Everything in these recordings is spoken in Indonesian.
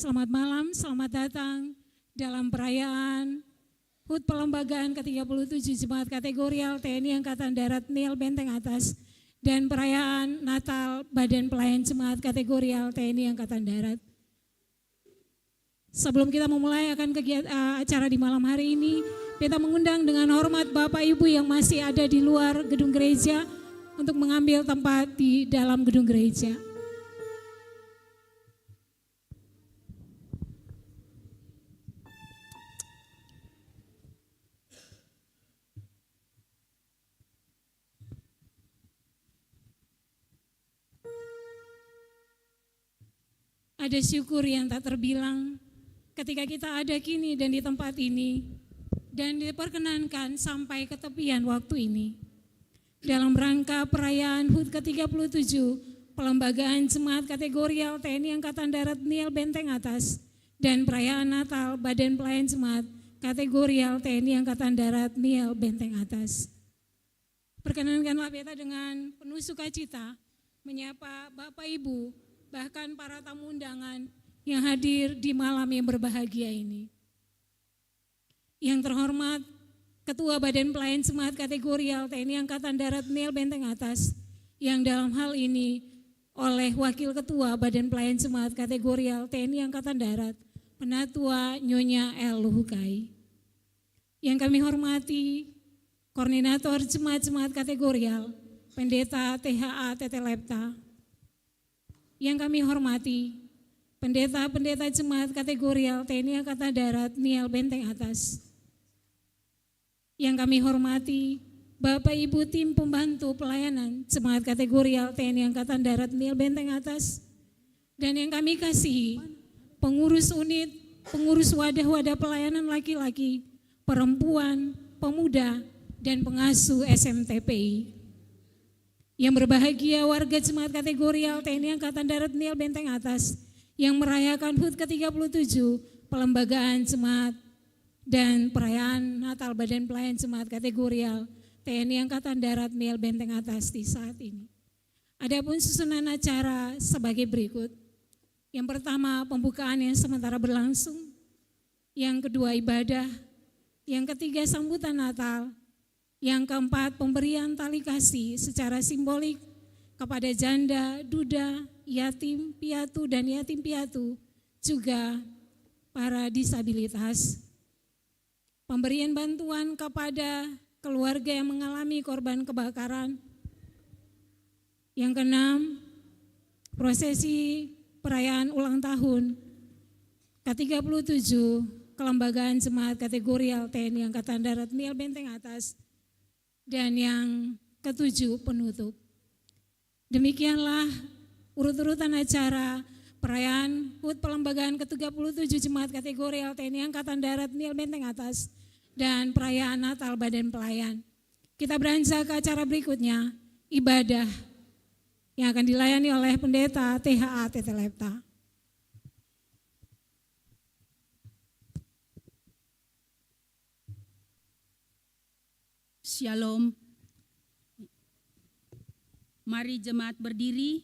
Selamat malam, selamat datang dalam perayaan HUT Pelembagaan ke-37 Jemaat Kategorial TNI Angkatan Darat Niel Benteng Atas dan perayaan Natal Badan Pelayan Jemaat Kategorial TNI Angkatan Darat. Sebelum kita memulai akan acara di malam hari ini, kita mengundang dengan hormat Bapak Ibu yang masih ada di luar gedung gereja untuk mengambil tempat di dalam gedung gereja. Ada syukur yang tak terbilang ketika kita ada kini dan di tempat ini dan diperkenankan sampai ke tepian waktu ini. Dalam rangka perayaan HUT ke-37 Pelembagaan Jemaat Kategorial TNI Angkatan Darat Niel Benteng Atas dan perayaan Natal Badan Pelayan Jemaat Kategorial TNI Angkatan Darat Niel Benteng Atas. Perkenankanlah beta dengan penuh sukacita menyapa Bapak Ibu, bahkan para tamu undangan yang hadir di malam yang berbahagia ini. Yang terhormat Ketua Badan Pelayan Jemaat Kategorial TNI Angkatan Darat Niel Benteng Atas, yang dalam hal ini oleh Wakil Ketua Badan Pelayan Jemaat Kategorial TNI Angkatan Darat, Penatua Nyonya L. Luhukai. Yang kami hormati Koordinator Jemaat-Jemaat Kategorial, Pendeta THA Tete Lepta. Yang kami hormati pendeta-pendeta jemaat kategorial TNI Angkatan Darat Niel Benteng Atas. Yang kami hormati Bapak Ibu tim pembantu pelayanan jemaat kategorial TNI Angkatan Darat Niel Benteng Atas. Dan yang kami kasihi pengurus unit, pengurus wadah-wadah pelayanan laki-laki, perempuan, pemuda, dan pengasuh SMTPI. Yang berbahagia warga jemaat kategorial TNI Angkatan Darat Niel Benteng Atas yang merayakan HUT ke-37 Pelembagaan Jemaat dan perayaan Natal Badan Pelayan Jemaat Kategorial TNI Angkatan Darat Niel Benteng Atas di saat ini. Adapun susunan acara sebagai berikut. Yang pertama, pembukaan yang sementara berlangsung. Yang kedua, ibadah. Yang ketiga, sambutan Natal. Yang keempat, pemberian tali kasih secara simbolik kepada janda, duda, yatim piatu dan yatim piatu, juga para disabilitas. Pemberian bantuan kepada keluarga yang mengalami korban kebakaran. Yang keenam, prosesi perayaan ulang tahun ke-37 Kelembagaan Jemaat Kategorial TNI Angkatan Darat Niel Benteng Atas. Dan yang ketujuh, penutup. Demikianlah urut-urutan acara perayaan HUT Pelembagaan ke-37 Jemaat Kategorial TNI Angkatan Darat Niel Benteng Atas dan perayaan Natal Badan Pelayan. Kita beranjak ke acara berikutnya, ibadah yang akan dilayani oleh Pendeta THA Tete Lepta. Shalom. Mari jemaat berdiri,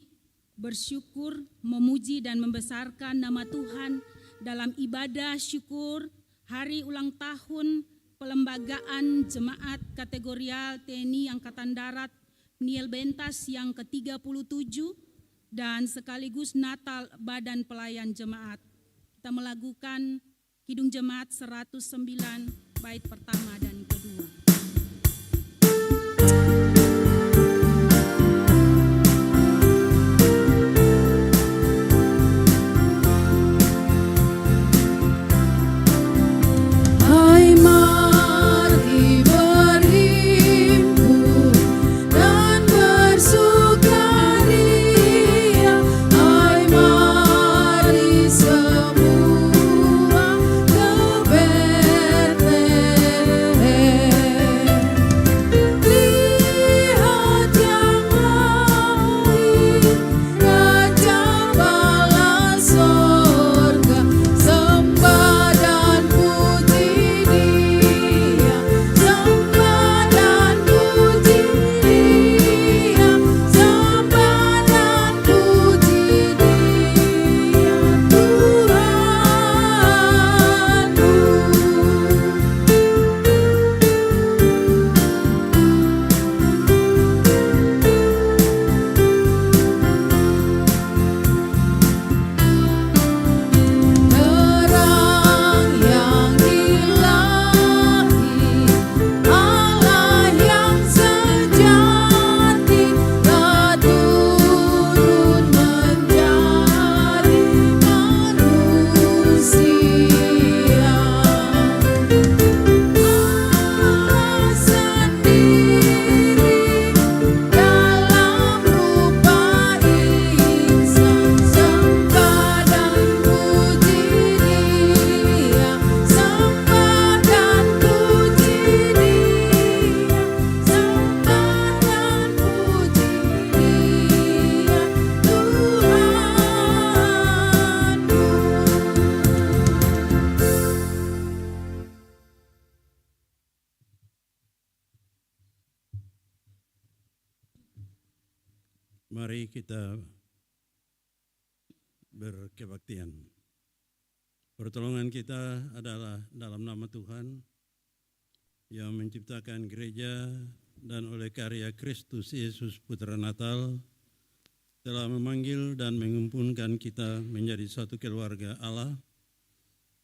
bersyukur, memuji dan membesarkan nama Tuhan dalam ibadah syukur hari ulang tahun Pelembagaan Jemaat Kategorial TNI Angkatan Darat Niel Bentas yang ke-37 dan sekaligus Natal Badan Pelayan Jemaat. Kita melakukan Kidung Jemaat 109 bait pertama dan kedua. Semua keberte Mari kita berkebaktian. Pertolongan kita adalah dalam nama Tuhan yang menciptakan gereja dan oleh karya Kristus Yesus Putra Natal telah memanggil dan mengumpulkan kita menjadi satu keluarga Allah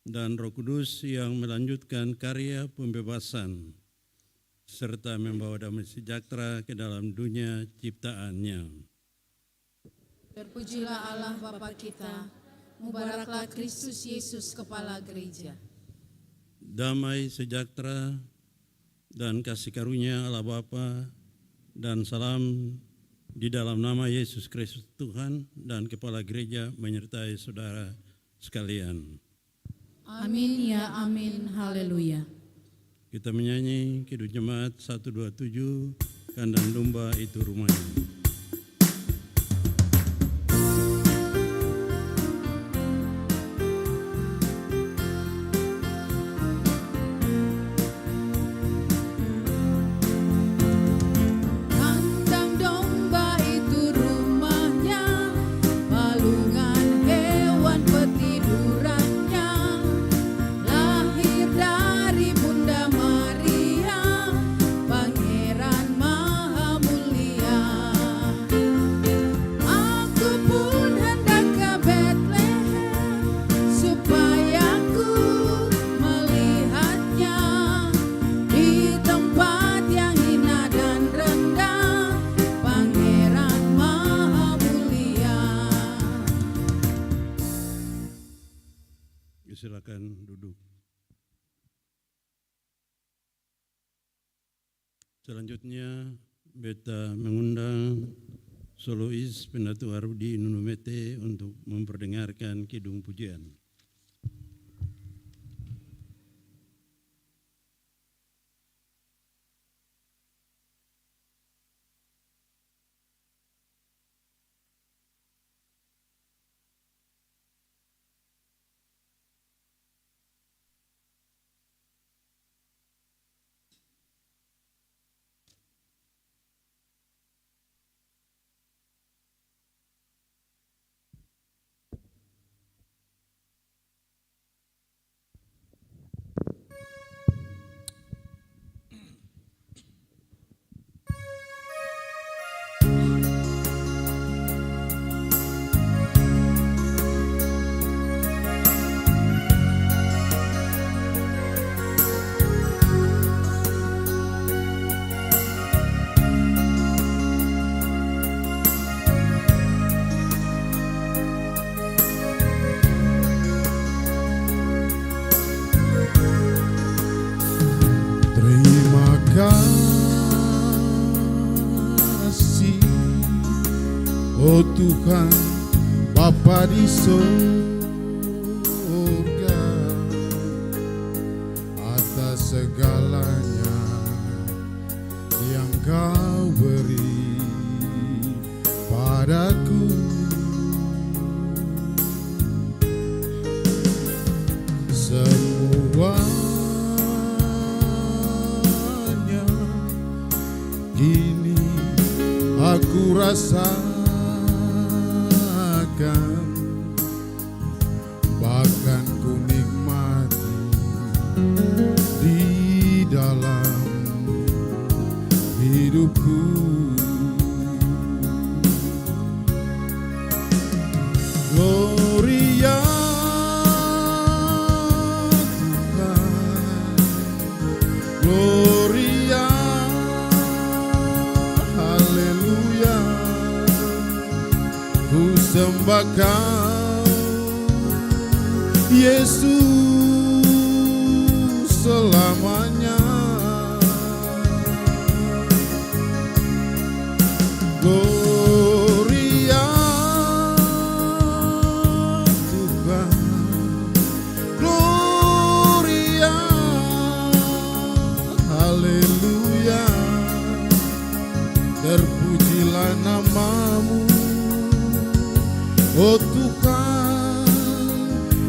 dan Roh Kudus yang melanjutkan karya pembebasan serta membawa damai sejahtera ke dalam dunia ciptaannya. Terpujilah Allah Bapa kita, mubaraklah Kristus Yesus Kepala Gereja. Damai sejahtera dan kasih karunia Allah Bapa dan salam di dalam nama Yesus Kristus Tuhan dan Kepala Gereja menyertai saudara sekalian. Amin ya amin, haleluya. Kita menyanyi Kidung Jemaat 127, Kandang Domba Itu Rumahnya. Silakan duduk. Selanjutnya beta mengundang solois Pendatu Arudi Nunumete untuk memperdengarkan kidung pujian. Oh Tuhan, Bapa di surga, atas segalanya yang Kau beri padaku. Semuanya kini aku rasakan, bahkan ku nikmati di dalam hidupku. Gloria Tuhan, Gloria, haleluya. Ku sembah Kau, Yesus, selamanya. Gloria Tuhan, Gloria, haleluya. Terpujilah nama-Mu, oh Tuhan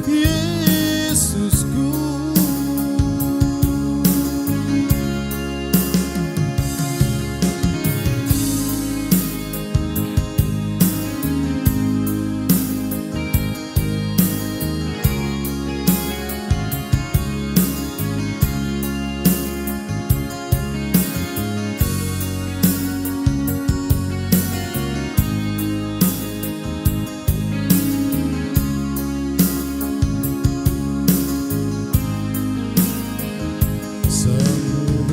Yesus.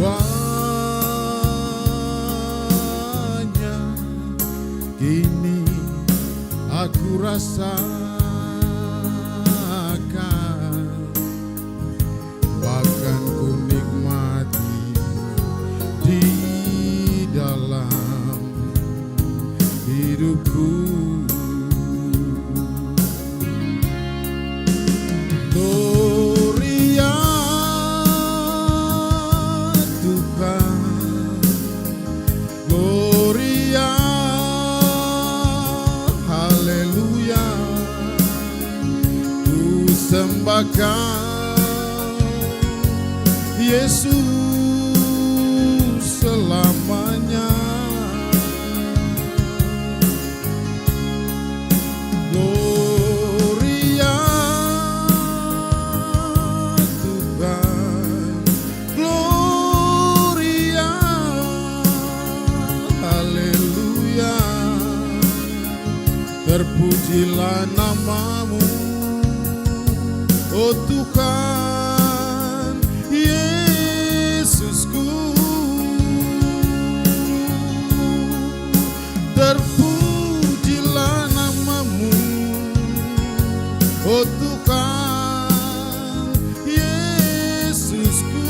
banyak kini aku rasakan, bahkan ku nikmati di dalam hidupku. Gloria Tuhan, Gloria, haleluya, ku sembahkan Yesus selamanya. Gloria Tuhan, Gloria, haleluya, terpujilah namamu, oh Tuhan Yesusku. Terpujilah namamu, oh Tuhan Yesusku.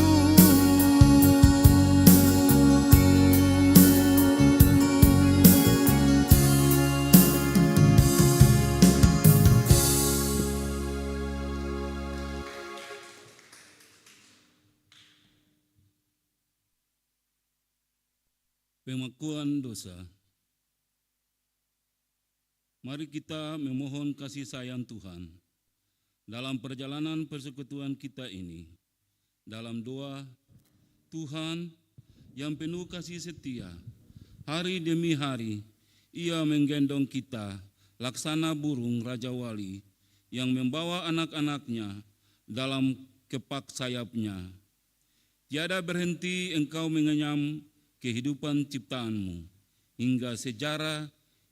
Pengakuan dosa. Mari kita memohon kasih sayang Tuhan dalam perjalanan persekutuan kita ini. Dalam doa, Tuhan yang penuh kasih setia, hari demi hari Ia menggendong kita laksana burung Raja Wali yang membawa anak-anaknya dalam kepak sayapnya. Tiada berhenti Engkau mengenyam kehidupan ciptaanmu, hingga sejarah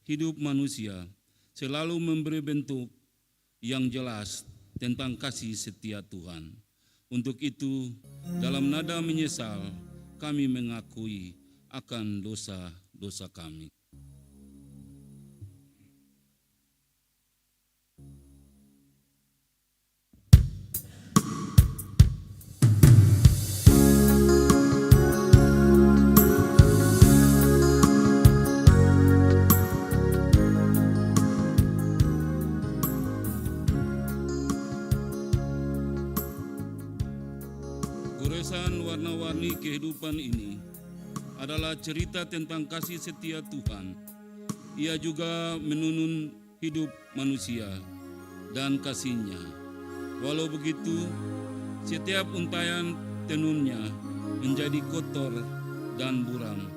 hidup manusia selalu memberi bentuk yang jelas tentang kasih setia Tuhan. Untuk itu, dalam nada menyesal, kami mengakui akan dosa-dosa kami. Goresan warna-warni kehidupan ini adalah cerita tentang kasih setia Tuhan. Ia juga menunun hidup manusia dan kasih-Nya. Walau begitu, setiap untayan tenunnya menjadi kotor dan buram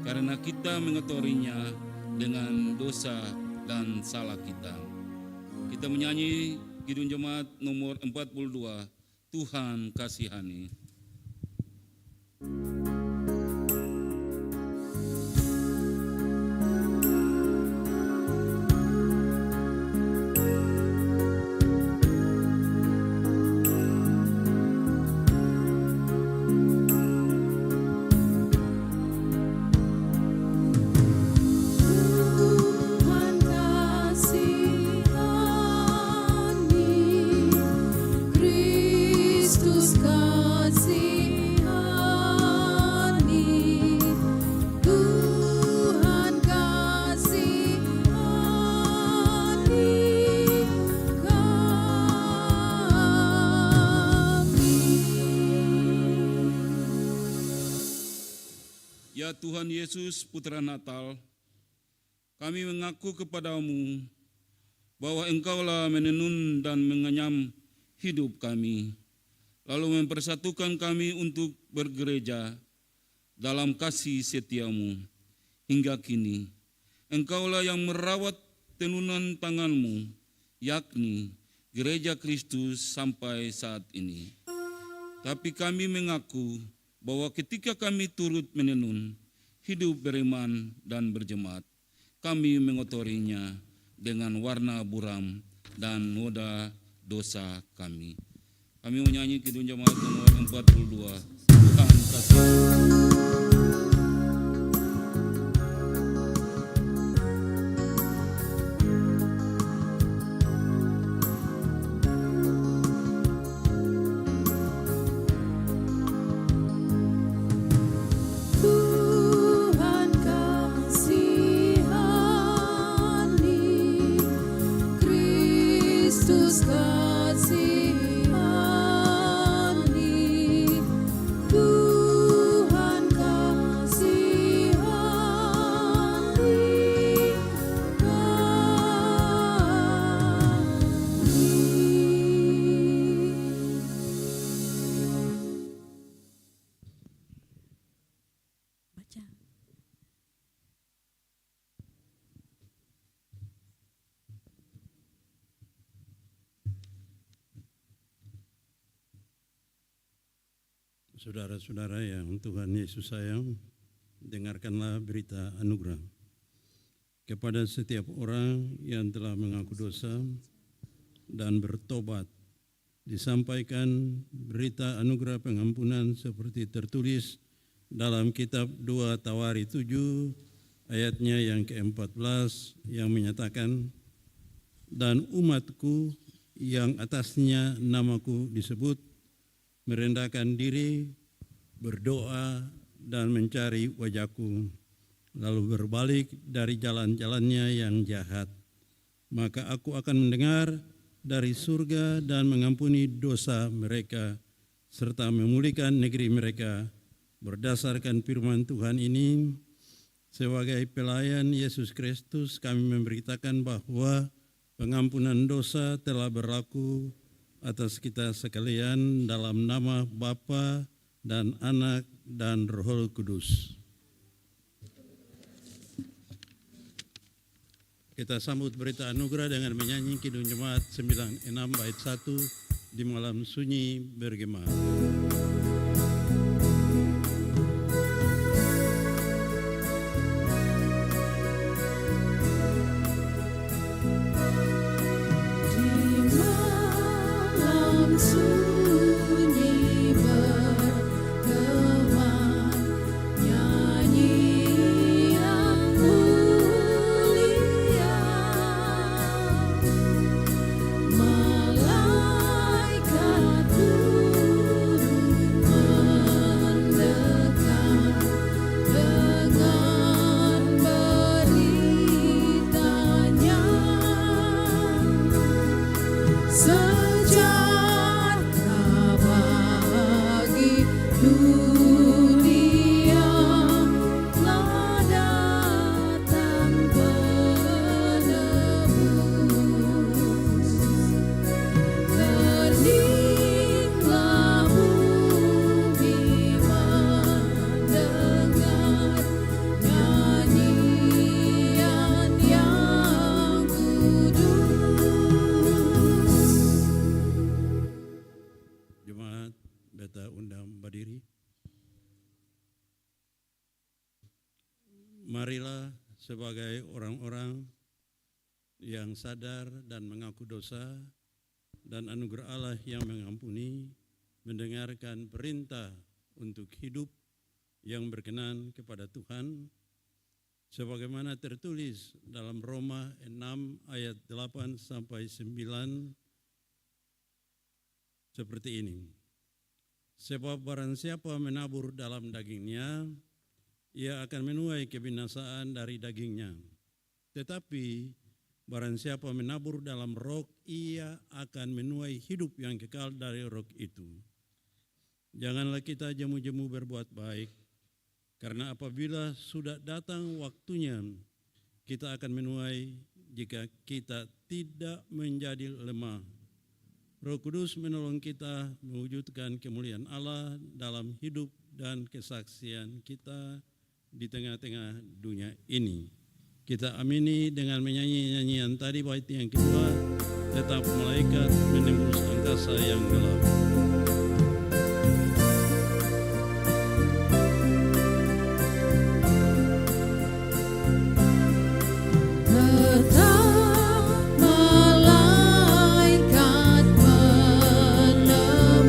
karena kita mengotorinya dengan dosa dan salah kita. Kita menyanyi Kidung Jemaat nomor 42, Tuhan kasihani. Kristus Ya Tuhan Yesus, Putra Natal, kami mengaku kepadamu bahwa Engkaulah menenun dan mengenyam hidup kami, lalu mempersatukan kami untuk bergereja dalam kasih setiamu hingga kini. Engkaulah yang merawat tenunan tanganmu, yakni Gereja Kristus sampai saat ini. Tapi kami mengaku bahwa ketika kami turut menenun hidup beriman dan berjemaat, kami mengotorinya dengan warna buram dan noda dosa kami. Kami menyanyi Kidung Jemaat nomor 42. Tuhan kasih. Tuhan kasihani, Kristus kasihani, Tuhan kasihani Baca. Saudara-saudara yang Tuhan Yesus sayang, dengarkanlah berita anugerah. Kepada setiap orang yang telah mengaku dosa dan bertobat, disampaikan berita anugerah pengampunan seperti tertulis dalam kitab 2 Tawari 7 ayatnya yang ke-14 yang menyatakan, dan umatku yang atasnya namaku disebut merendahkan diri, berdoa dan mencari wajahku, lalu berbalik dari jalan-jalannya yang jahat, maka aku akan mendengar dari surga dan mengampuni dosa mereka serta memulihkan negeri mereka. Berdasarkan firman Tuhan ini, sebagai pelayan Yesus Kristus kami memberitakan bahwa pengampunan dosa telah berlaku atas kita sekalian dalam nama Bapa dan Anak dan Roh Kudus. Kita sambut berita anugerah dengan menyanyi Kidung Jemaat 96 bait 1 di malam sunyi bergema. sunyi bergema, nyanyi yang mulia, malaikat turun mendekat dengan beritanya. Sejahtera bagi dunia, telah datang penebus. Heninglah bumi mendengar nyanyian yang kudus. Jemaat beta undang berdiri. Marilah sebagai orang-orang yang sadar dan mengaku dosa dan anugerah Allah yang mengampuni, mendengarkan perintah untuk hidup yang berkenan kepada Tuhan, sebagaimana tertulis dalam Roma 6 ayat 8 sampai 9 seperti ini. Sebab barang siapa menabur dalam dagingnya, ia akan menuai kebinasaan dari dagingnya. Tetapi barang siapa menabur dalam roh, ia akan menuai hidup yang kekal dari roh itu. Janganlah kita jemu-jemu berbuat baik, karena apabila sudah datang waktunya, kita akan menuai jika kita tidak menjadi lemah. Roh Kudus menolong kita mewujudkan kemuliaan Allah dalam hidup dan kesaksian kita di tengah-tengah dunia ini. Kita amini dengan menyanyi nyanyian tadi bait yang kedua, tetap malaikat menembus angkasa yang gelap. Tetap malaikat menembus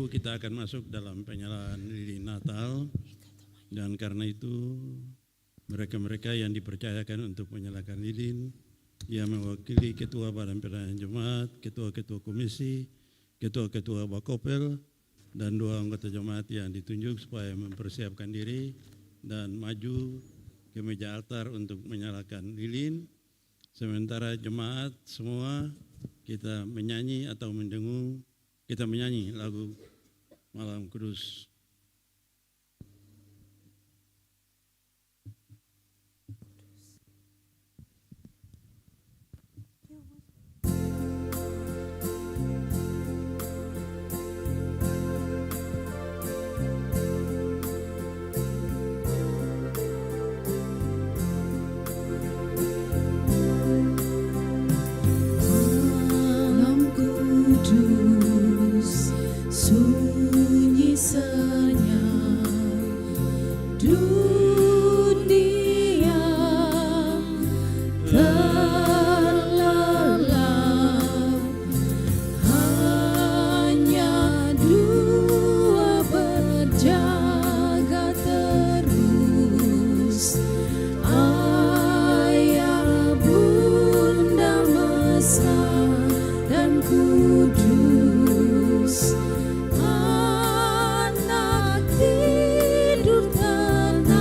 Minggu kita akan masuk dalam penyalahan lilin Natal, dan karena itu mereka-mereka yang dipercayakan untuk menyalakan lilin, yang mewakili Ketua Badan Pelayanan Jemaat, Ketua-Ketua Komisi, Ketua-Ketua Bakopel, dan 2 anggota jemaat yang ditunjuk supaya mempersiapkan diri dan maju ke meja altar untuk menyalakan lilin. Sementara jemaat semua kita menyanyi atau mendengung, kita menyanyi lagu Malam Kudus. Malam kudus, sunyi senyap, dunia terlelap, hanya 2 berjaga terus, Ayah, Bunda Mesra dan kudus, anak tidur tenang,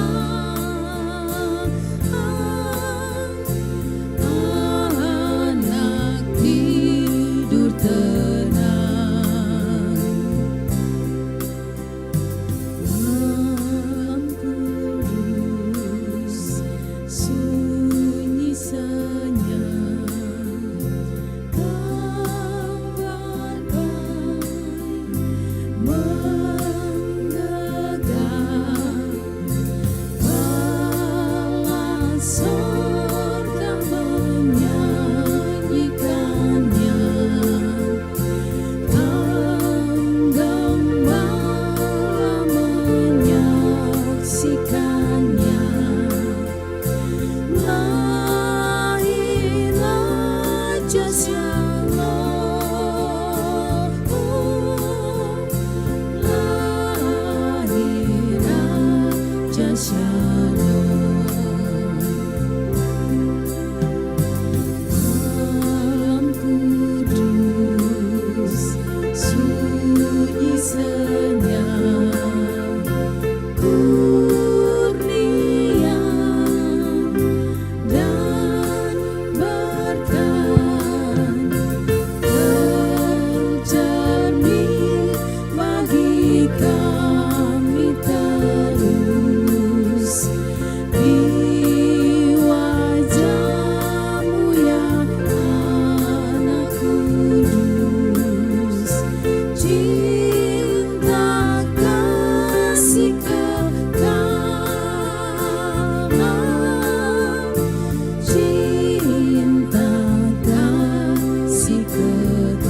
anak tidur tenang. Malam kudus, sunyi senyap, gambarkan menggegap, bala sorga menyanyikannya, gembala menyaksikannya. Lahir Raja Shalom, lahir Raja Shalom. Malam kudus, sunyi senyap, kurnia dan berkat tercermin bagi kami terus di wajah-Mu ya Anak kudus, cinta kasih kekal, cinta kasih kekal.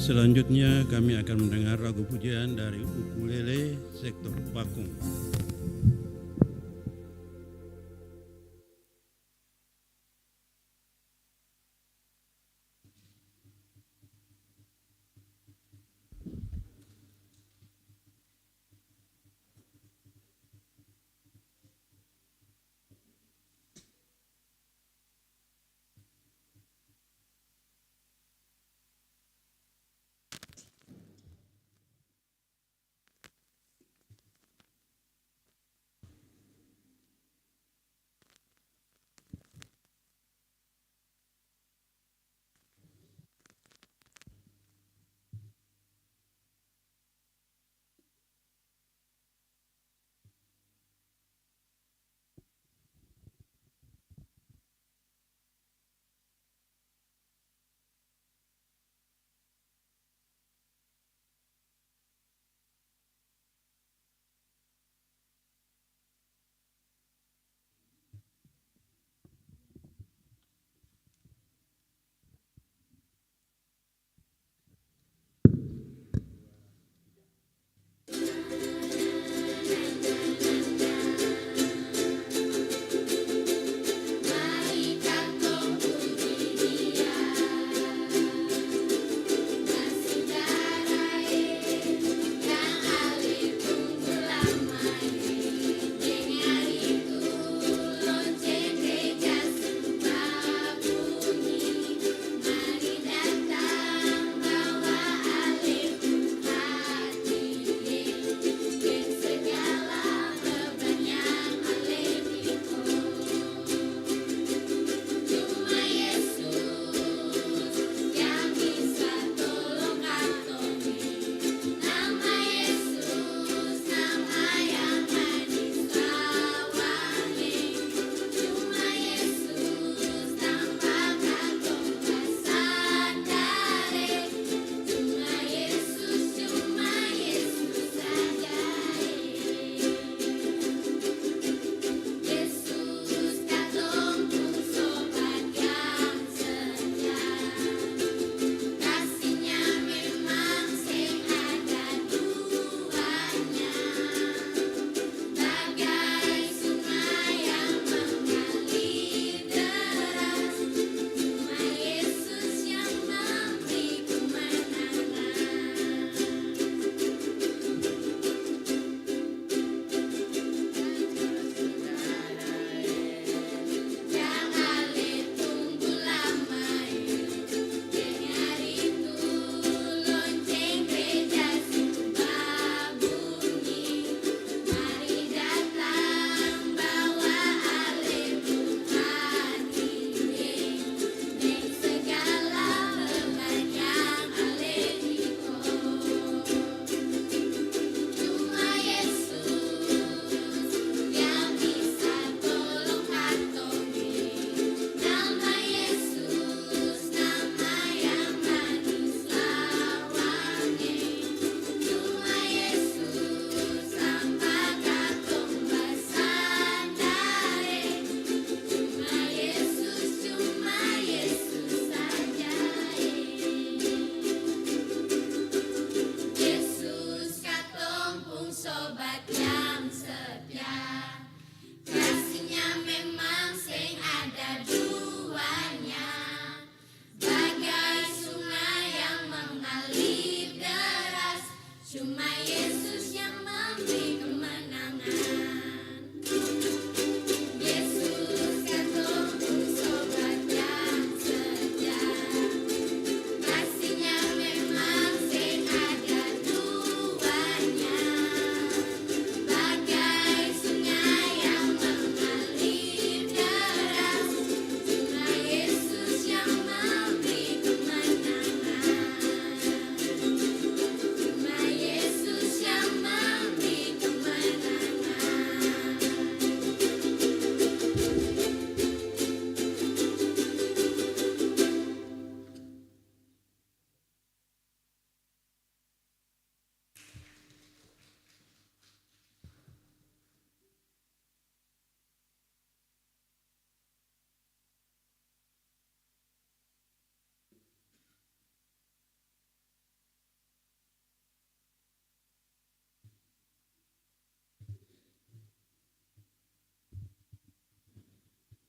Selanjutnya kami akan mendengar lagu pujian dari ukulele sektor Pakung.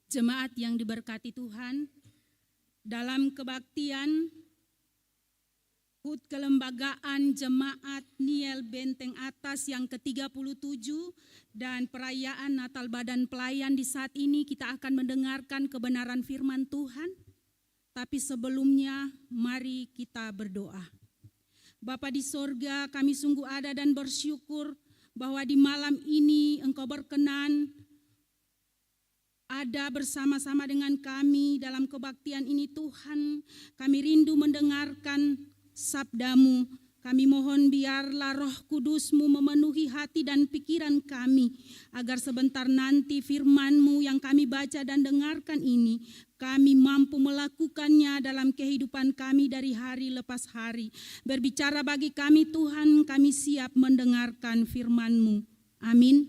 Jemaat yang diberkati Tuhan, dalam kebaktian HUT Kelembagaan Jemaat Niel Benteng Atas yang ke-37 dan perayaan Natal Badan Pelayan di saat ini kita akan mendengarkan kebenaran firman Tuhan. Tapi sebelumnya mari kita berdoa. Bapa di sorga, kami sungguh ada dan bersyukur bahwa di malam ini Engkau berkenan ada bersama-sama dengan kami dalam kebaktian ini Tuhan. Kami rindu mendengarkan sabda-Mu. Kami mohon biarlah Roh Kudus-Mu memenuhi hati dan pikiran kami, agar sebentar nanti firman-Mu yang kami baca dan dengarkan ini, kami mampu melakukannya dalam kehidupan kami dari hari lepas hari. Berbicara bagi kami Tuhan, kami siap mendengarkan firman-Mu. Amin.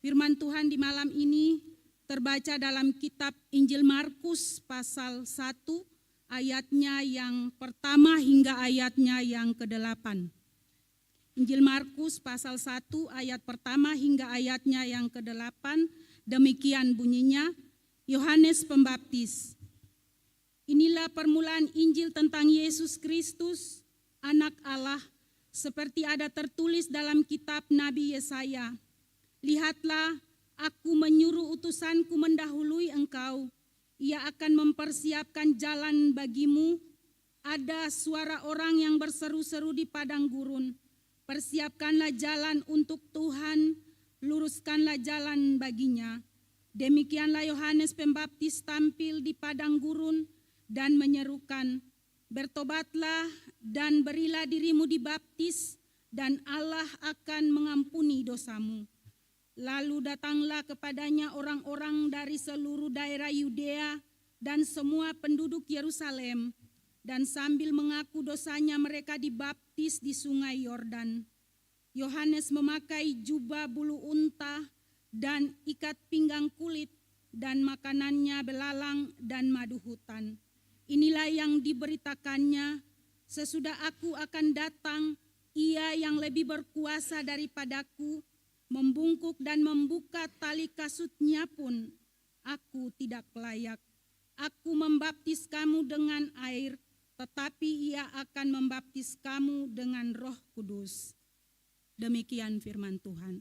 Firman Tuhan di malam ini terbaca dalam kitab Injil Markus pasal 1, ayatnya yang pertama hingga ayatnya yang ke-8. Injil Markus pasal 1 ayat pertama hingga ayatnya yang ke-8, demikian bunyinya. Yohanes Pembaptis. Inilah permulaan Injil tentang Yesus Kristus, Anak Allah, seperti ada tertulis dalam kitab Nabi Yesaya. Lihatlah, aku menyuruh utusanku mendahului engkau. Ia akan mempersiapkan jalan bagimu. Ada suara orang yang berseru-seru di padang gurun. Persiapkanlah jalan untuk Tuhan, luruskanlah jalan baginya. Demikianlah Yohanes Pembaptis tampil di padang gurun dan menyerukan, bertobatlah dan berilah dirimu dibaptis dan Allah akan mengampuni dosamu. Lalu datanglah kepadanya orang-orang dari seluruh daerah Yudea dan semua penduduk Yerusalem, dan sambil mengaku dosanya mereka dibaptis di sungai Yordan. Yohanes memakai jubah bulu unta dan ikat pinggang kulit, dan makanannya belalang dan madu hutan. Inilah yang diberitakannya, sesudah aku akan datang, ia yang lebih berkuasa daripadaku, membungkuk dan membuka tali kasutnya pun aku tidak layak. Aku membaptis kamu dengan air, tetapi ia akan membaptis kamu dengan Roh Kudus. Demikian firman Tuhan.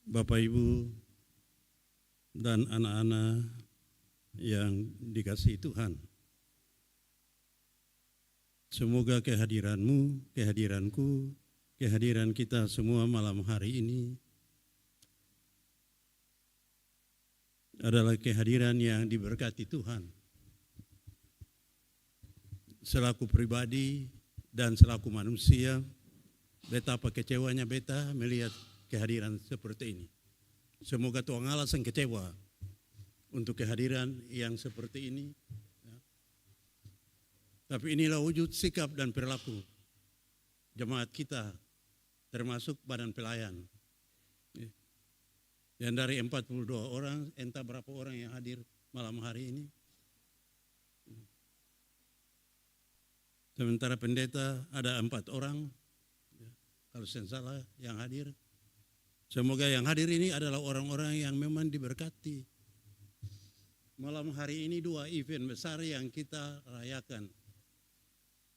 Bapak, Ibu, dan anak-anak yang dikasihi Tuhan, semoga kehadiranmu, kehadiranku, kehadiran kita semua malam hari ini adalah kehadiran yang diberkati Tuhan. Selaku pribadi dan selaku manusia, betapa kecewanya beta melihat kehadiran seperti ini. Semoga Tuhan Allah sang kecewa untuk kehadiran yang seperti ini. Tapi inilah wujud sikap dan perilaku jemaat kita, termasuk badan pelayan. Dan dari 42 orang, entah berapa orang yang hadir malam hari ini. Sementara pendeta ada 4 orang, kalau saya salah yang hadir. Semoga yang hadir ini adalah orang-orang yang memang diberkati. Malam hari ini 2 event besar yang kita rayakan.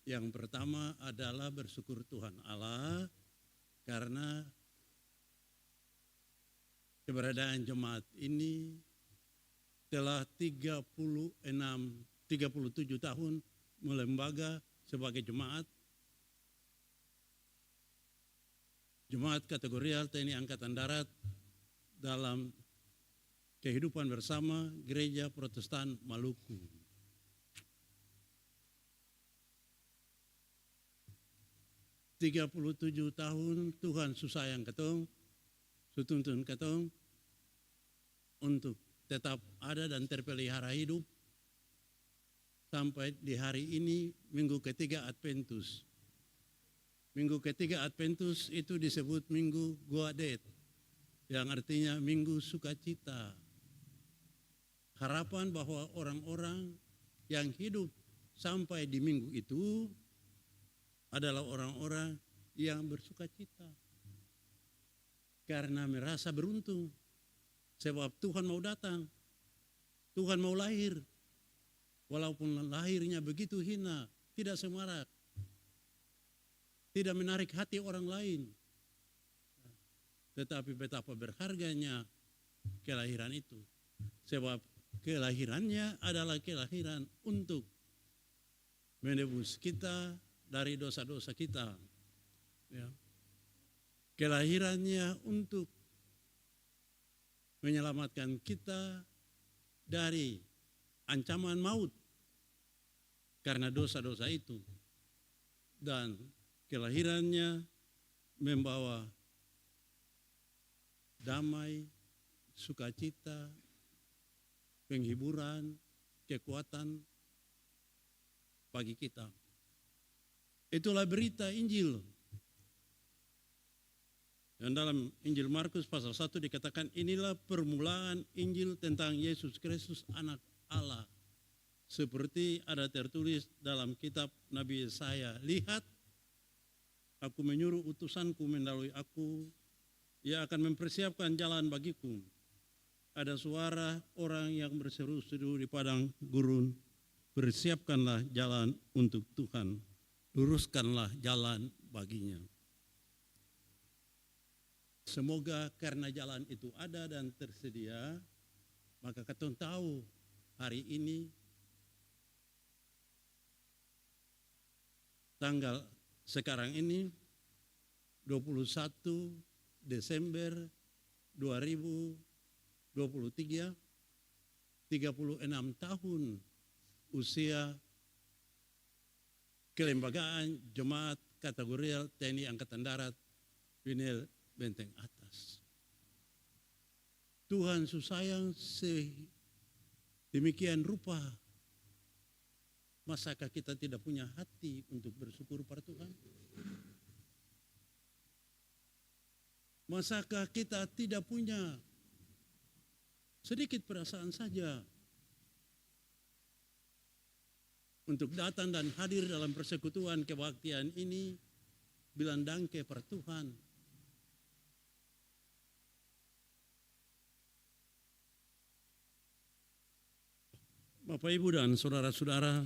Yang pertama adalah bersyukur Tuhan Allah karena keberadaan jemaat ini telah 37 tahun melembaga sebagai jemaat kategorial TNI Angkatan Darat dalam kehidupan bersama Gereja Protestan Maluku. (37) tahun Tuhan susayang ketong, sutuntun ketong untuk tetap ada dan terpelihara hidup sampai di hari ini, minggu ketiga Adventus. Minggu ketiga Adventus itu disebut Minggu Guadet, yang artinya Minggu Sukacita. Harapan bahwa orang-orang yang hidup sampai di minggu itu adalah orang-orang yang bersuka cita. Karena merasa beruntung. Sebab Tuhan mau datang. Tuhan mau lahir. Walaupun lahirnya begitu hina, tidak semarak. Tidak menarik hati orang lain. Tetapi betapa berharganya kelahiran itu. Sebab kelahirannya adalah kelahiran untuk menebus kita dari dosa-dosa kita. Ya. Kelahirannya untuk menyelamatkan kita dari ancaman maut karena dosa-dosa itu. Dan kelahirannya membawa damai, sukacita, penghiburan, kekuatan bagi kita. Itulah berita Injil. Dan dalam Injil Markus pasal 1 dikatakan inilah permulaan Injil tentang Yesus Kristus anak Allah. Seperti ada tertulis dalam kitab Nabi Yesaya, lihat aku menyuruh utusanku mendahului aku, ia akan mempersiapkan jalan bagiku. Ada suara orang yang berseru-seru di padang gurun, persiapkanlah jalan untuk Tuhan, luruskanlah jalan baginya. Semoga karena jalan itu ada dan tersedia, maka kita tahu hari ini tanggal sekarang ini 21 Desember 2023, 36 tahun usia kelembagaan Jemaat Kategorial TNI Angkatan Darat Winil Benteng Atas. Tuhan susayang sedemikian rupa. Masakah kita tidak punya hati untuk bersyukur pada Tuhan? Masakah kita tidak punya sedikit perasaan saja untuk datang dan hadir dalam persekutuan kebaktian ini, bilang dangke per Tuhan. Bapak, Ibu, dan saudara-saudara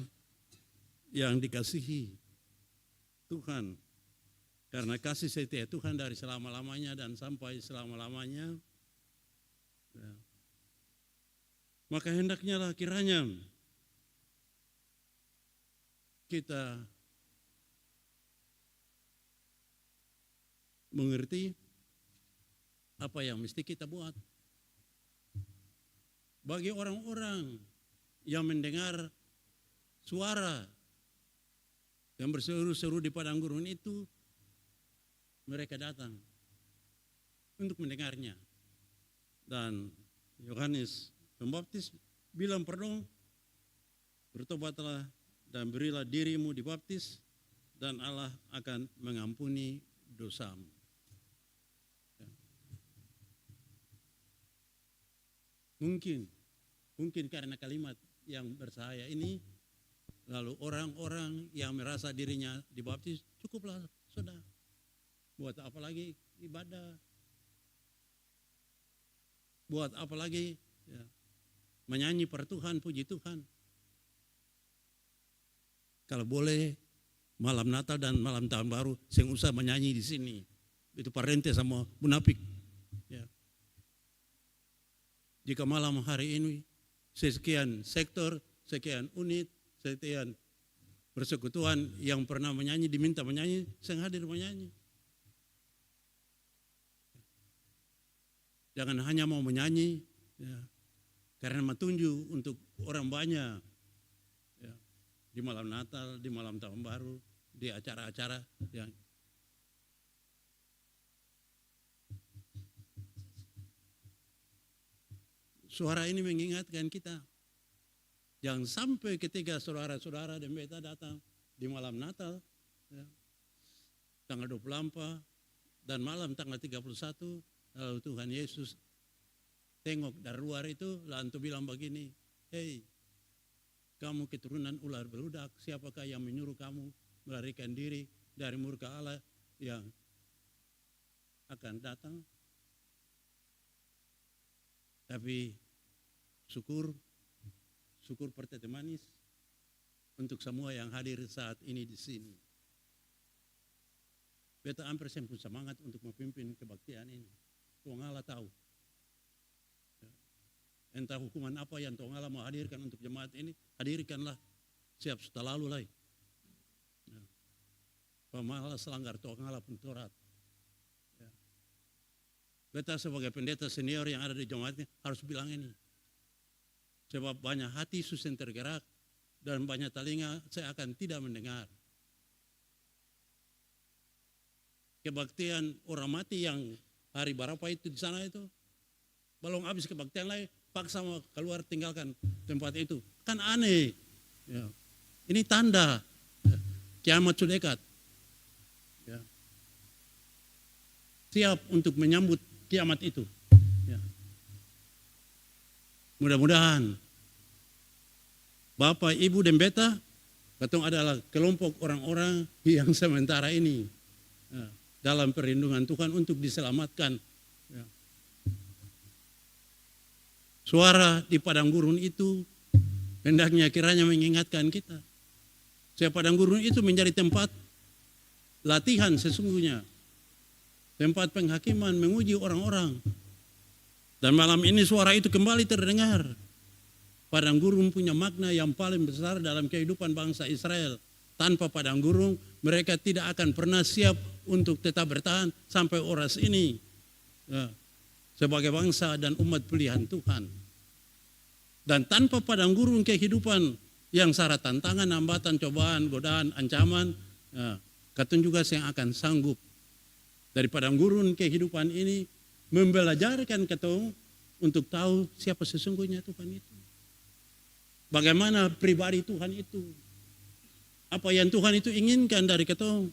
yang dikasihi Tuhan, karena kasih setia Tuhan dari selama-lamanya dan sampai selama-lamanya, ya, maka hendaknya lah kiranya kita mengerti apa yang mesti kita buat. Bagi orang-orang yang mendengar suara yang berseru-seru di padang gurun itu, mereka datang untuk mendengarnya. Dan Yohanes Pembaptis bilang, pardon, bertobatlah dan berilah dirimu dibaptis dan Allah akan mengampuni dosamu. Ya. Mungkin karena kalimat yang bersahaya ini, lalu orang-orang yang merasa dirinya dibaptis, cukuplah sudah. Buat apa lagi ibadah? Buat apa lagi ya, menyanyi per Tuhan, puji Tuhan? Kalau boleh malam Natal dan malam Tahun Baru, saya usah menyanyi di sini. Itu parente sama munafik. Ya. Jika malam hari ini sekian sektor, sekian unit, sekian persekutuan yang pernah menyanyi diminta menyanyi, saya hadir menyanyi. Jangan hanya mau menyanyi ya, karena matunju untuk orang banyak ya, di malam Natal, di malam Tahun Baru, di acara-acara yang suara ini mengingatkan kita. Jangan sampai ketika saudara-saudara dan beta datang di malam Natal, ya, tanggal 24 dan malam tanggal 31, lalu Tuhan Yesus tengok dari luar itu, lalu bilang begini, hei, kamu keturunan ular beludak, siapakah yang menyuruh kamu melarikan diri dari murka Allah yang akan datang? Tapi syukur pertete manis untuk semua yang hadir saat ini di sini. Beta hampir sempurna semangat untuk memimpin kebaktian ini. Tuhan Allah tahu. Entah hukuman apa yang Tuhan Allah mau hadirkan untuk jemaat ini, hadirkanlah. Siap sudah lalu lah. Pemalas selanggar Tuhan Allah pun Taurat. Beta sebagai pendeta senior yang ada di jemaat ini harus bilang ini. Sebab banyak hati susah tergerak dan banyak telinga saya akan tidak mendengar. Kebaktian orang mati yang hari berapa itu di sana itu, belum habis kebaktian lagi, paksa mau keluar tinggalkan tempat itu. Kan aneh. Ya. Ini tanda kiamat sudah dekat. Ya. Siap untuk menyambut kiamat itu. Ya. Mudah-mudahan Bapak, Ibu, dan Beta, katong adalah kelompok orang-orang yang sementara ini dalam perlindungan Tuhan untuk diselamatkan. Ya. Suara di padang gurun itu hendaknya kiranya mengingatkan kita. Sebab padang gurun itu menjadi tempat latihan sesungguhnya. Tempat penghakiman menguji orang-orang. Dan malam ini suara itu kembali terdengar. Padang gurun punya makna yang paling besar dalam kehidupan bangsa Israel. Tanpa padang gurun mereka tidak akan pernah siap untuk tetap bertahan sampai oras ini. Ya. Sebagai bangsa dan umat pilihan Tuhan. Dan tanpa padang gurun kehidupan yang syarat tantangan, hambatan, cobaan, godaan, ancaman, ya, katun juga yang akan sanggup dari padang gurun kehidupan ini membelajarkan katong untuk tahu siapa sesungguhnya Tuhan itu. Bagaimana pribadi Tuhan itu. Apa yang Tuhan itu inginkan dari katong.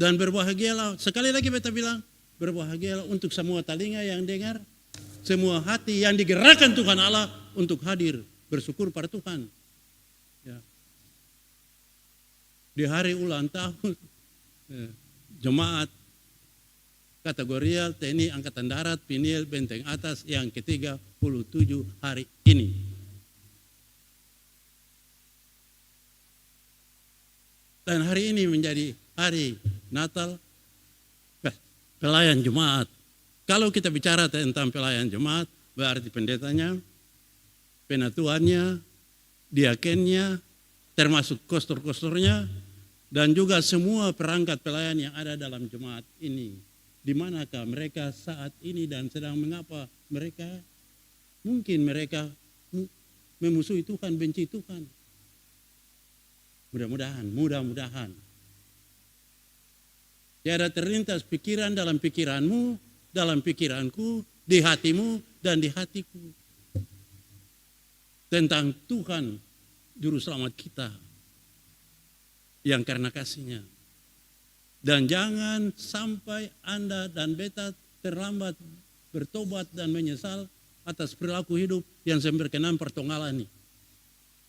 Dan berbahagialah, sekali lagi beta bilang, berbahagialah untuk semua telinga yang dengar, semua hati yang digerakkan Tuhan Allah untuk hadir, bersyukur pada Tuhan. Ya. Di hari ulang tahun, jemaat kategorial TNI Angkatan Darat, Pinil, Benteng Atas yang ke-37 hari ini. Dan hari ini menjadi hari Natal, pelayan Jemaat. Kalau kita bicara tentang pelayan Jemaat, berarti pendetanya, penatuannya, diakennya, termasuk kostor-kostornya, dan juga semua perangkat pelayan yang ada dalam jemaat ini. Di manakah mereka saat ini dan sedang mengapa mereka? Mungkin mereka memusuhi Tuhan, benci Tuhan. Mudah-mudahan. Tiada terlintas pikiran dalam pikiranmu, dalam pikiranku, di hatimu, dan di hatiku. Tentang Tuhan, Juru Selamat kita. Yang karena kasih-Nya. Dan jangan sampai Anda dan beta terlambat bertobat dan menyesal atas perilaku hidup yang berkenan pertonggalan ini.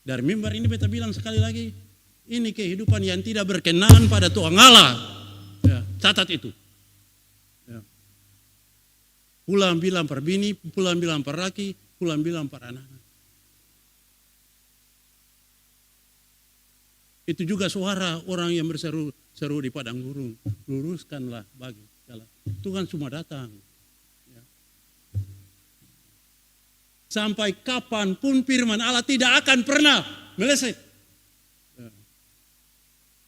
Dari mimbar ini beta bilang sekali lagi, ini kehidupan yang tidak berkenan pada Tuhan Allah. Ya, catat itu. Ya. Pulang bilang per bini, pulang bilang per laki, pulang bilang per anak. Itu juga suara orang yang berseru di padang gurun. Luruskanlah bagi jalan. Tuhan semua datang. Ya. Sampai kapanpun firman Allah tidak akan pernah meleset. Ya.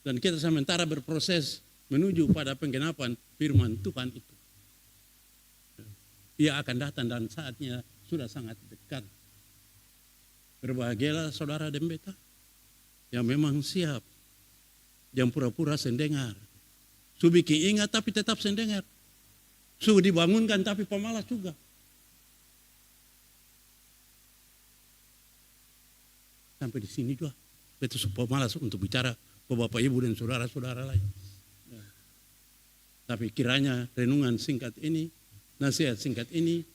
Dan kita sementara berproses menuju pada penggenapan firman Tuhan itu. Ya. Ia akan datang dan saatnya sudah sangat dekat. Berbahagialah saudara dan beta yang memang siap, yang pura-pura sendengar. Su bikin ingat tapi tetap sendengar. Su dibangunkan tapi pemalas juga. Sampai di sini juga, betul su pemalas untuk bicara ke Bapak Ibu dan saudara-saudara lain. Ya. Tapi kiranya renungan singkat ini, nasihat singkat ini,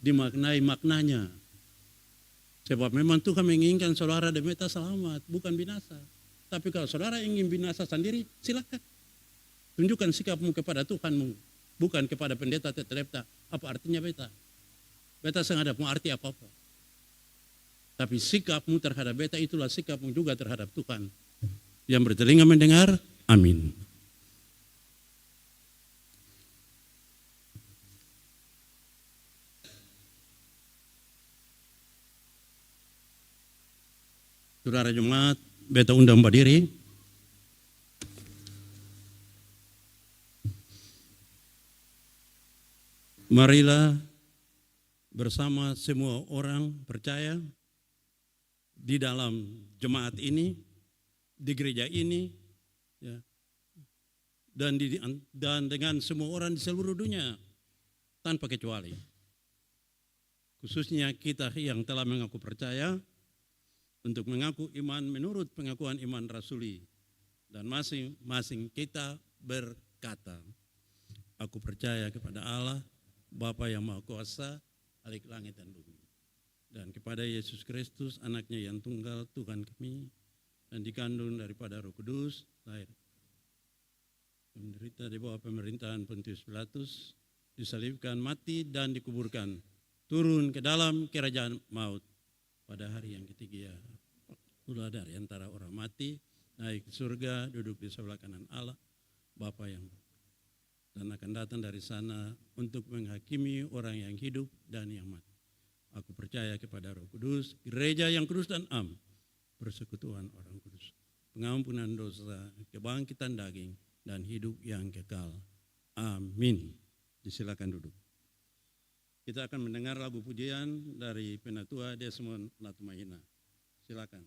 dimaknai maknanya. Sebab memang Tuhan menginginkan saudara dan beta selamat, bukan binasa. Tapi kalau saudara ingin binasa sendiri, silakan. Tunjukkan sikapmu kepada Tuhanmu, bukan kepada pendeta tetap. Apa artinya beta? Beta sengaja mau arti apa-apa. Tapi sikapmu terhadap beta itulah sikapmu juga terhadap Tuhan. Yang bertelinga mendengar, amin. Saudara jemaat, beta undang berdiri. Marilah bersama semua orang percaya di dalam jemaat ini, di gereja ini, ya, dan dengan semua orang di seluruh dunia tanpa kecuali. Khususnya kita yang telah mengaku percaya, untuk mengaku iman menurut pengakuan iman rasuli, dan masing-masing kita berkata, aku percaya kepada Allah, Bapa yang Maha Kuasa, Khalik langit dan bumi, dan kepada Yesus Kristus, anaknya yang tunggal, Tuhan kami, dan dikandung daripada Roh Kudus, lahir, menderita di bawah pemerintahan Pontius Pilatus, disalibkan, mati, dan dikuburkan, turun ke dalam kerajaan maut. Pada hari yang ketiga, pula dari antara orang mati, naik ke surga, duduk di sebelah kanan Allah, Bapa yang dan akan datang dari sana untuk menghakimi orang yang hidup dan yang mati. Aku percaya kepada Roh Kudus, gereja yang kudus dan am, persekutuan orang kudus, pengampunan dosa, kebangkitan daging, dan hidup yang kekal. Amin. Disilakan duduk. Kita akan mendengar lagu pujian dari Penatua Desmond Latumaina. Silakan.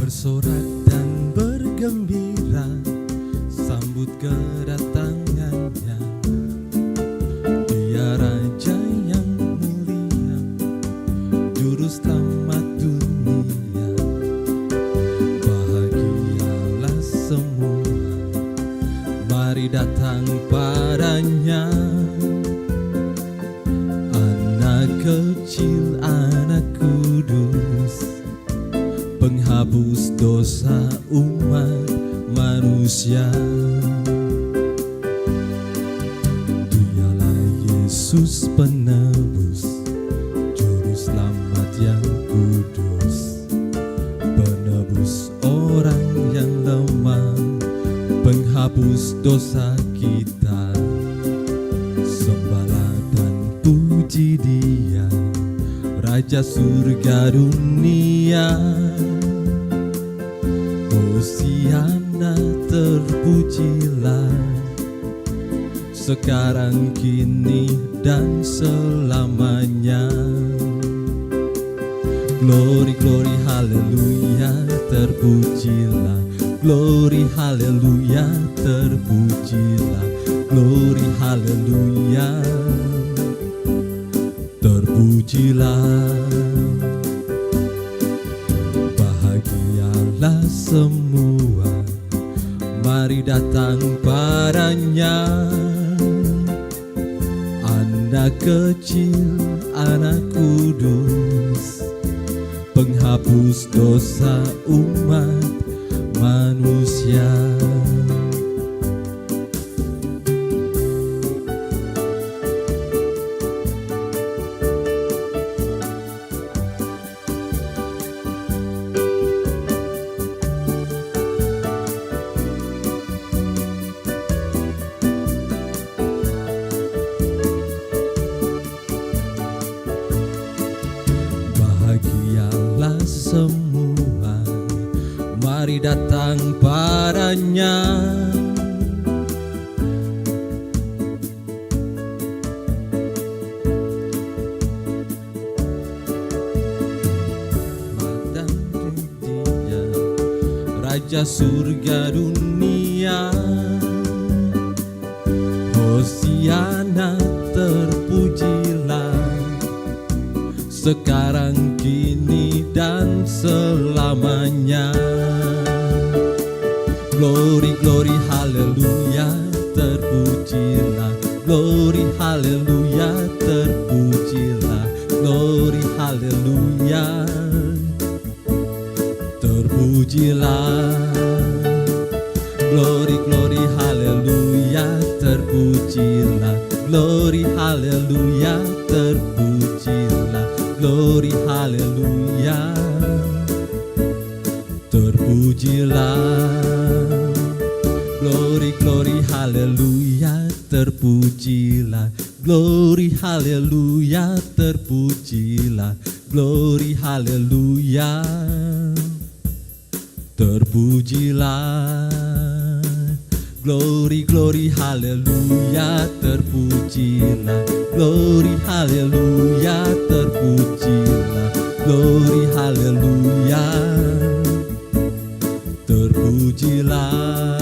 Bersorak dan bergembira sambut kedatangannya. Dia Raja yang mulia, Juru Selamat dunia. Bahagialah semua, mari datang padanya. Anak kecil, anak kudus, penghapus dosa umat manusia. Dialah Yesus penebus, Juru Selamat yang kudus, penebus orang yang lemah, penghapus dosa kita. Sembahlah dan puji Dia, Raja surga dunia. Hosiana terpujilah, sekarang, kini, dan selamanya. Glory, glory, haleluya, terpujilah. Glory, haleluya, terpujilah. Glory, haleluya, terpujilah. Bahagialah semua, mari datang padanya. Anak kecil, anak kudus, penghapus dosa umat manusia. Bahagialah semua, mari datang padanya. Raja surga dunia. Hosiana terpujilah sekarang, kini, dan selamanya. Glory, glory, haleluya, terpujilah. Glory, haleluya, terpujilah. Glory, haleluya, terpujilah. Glory, glory, haleluya, terpujilah. Glory, haleluya, terpujilah. Glory, haleluya, terpujilah. Glory, glory, haleluya, terpujilah. Glory, haleluya, terpujilah. Glory, haleluya, terpujilah. Glory, glory, haleluya, terpujilah. Glory, haleluya, terpujilah. Glory, haleluya, terpujilah.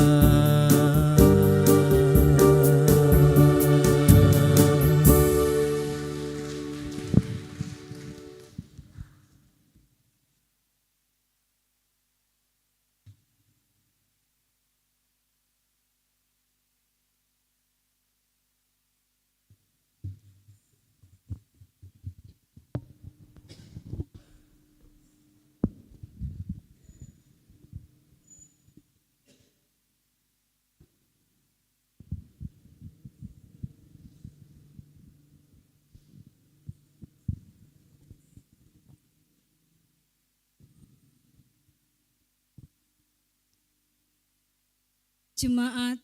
Jemaat,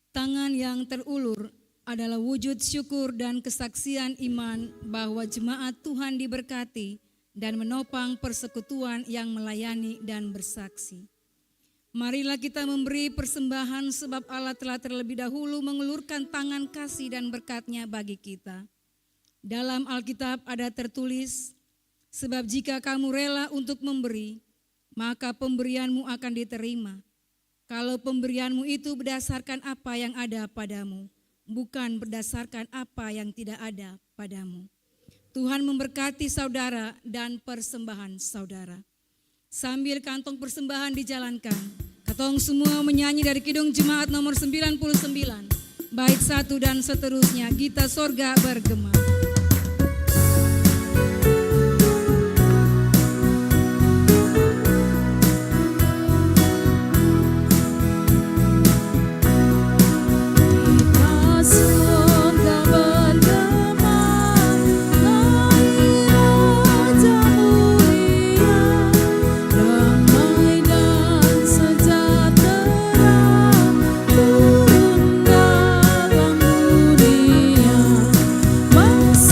tangan yang terulur adalah wujud syukur dan kesaksian iman bahwa jemaat Tuhan diberkati dan menopang persekutuan yang melayani dan bersaksi. Marilah kita memberi persembahan sebab Allah telah terlebih dahulu mengulurkan tangan kasih dan berkat-Nya bagi kita. Dalam Alkitab ada tertulis, sebab jika kamu rela untuk memberi, maka pemberianmu akan diterima. Kalau pemberianmu itu berdasarkan apa yang ada padamu, bukan berdasarkan apa yang tidak ada padamu. Tuhan memberkati saudara dan persembahan saudara. Sambil kantong persembahan dijalankan, katong semua menyanyi dari Kidung Jemaat nomor 99, bait 1 dan seterusnya, Gita Sorga bergema. Bangsa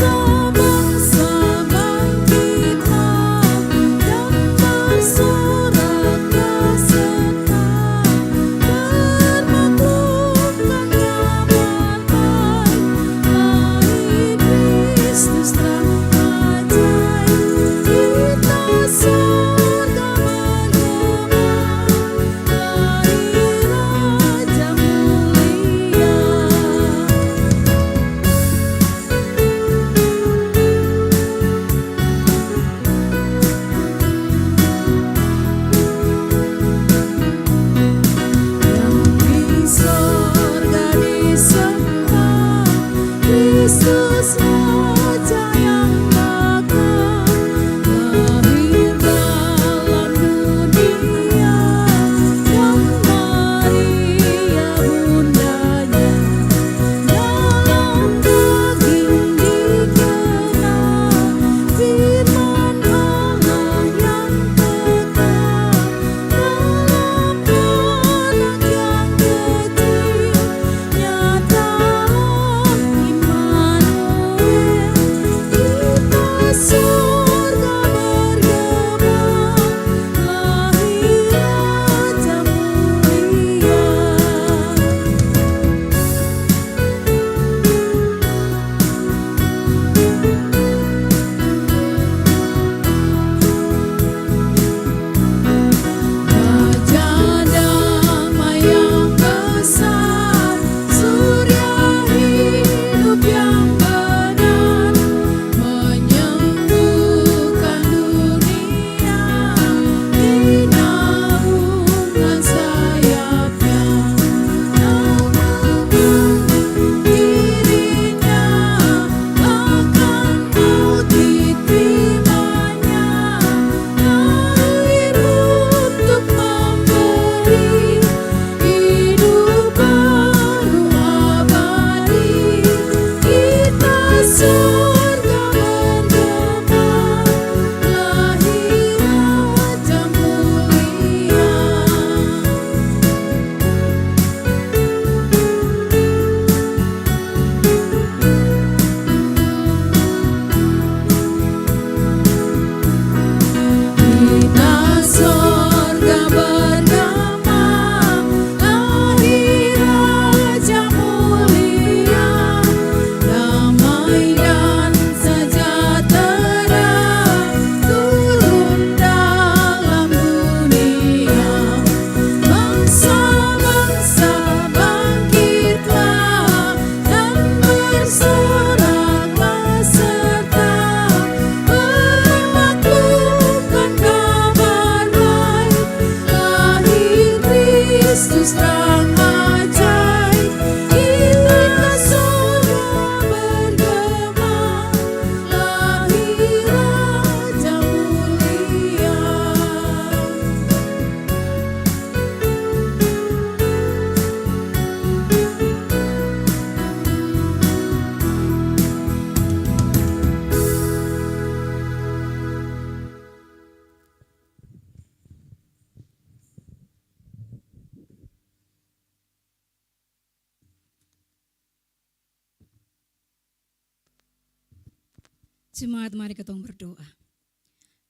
Jemaat, mari kita berdoa.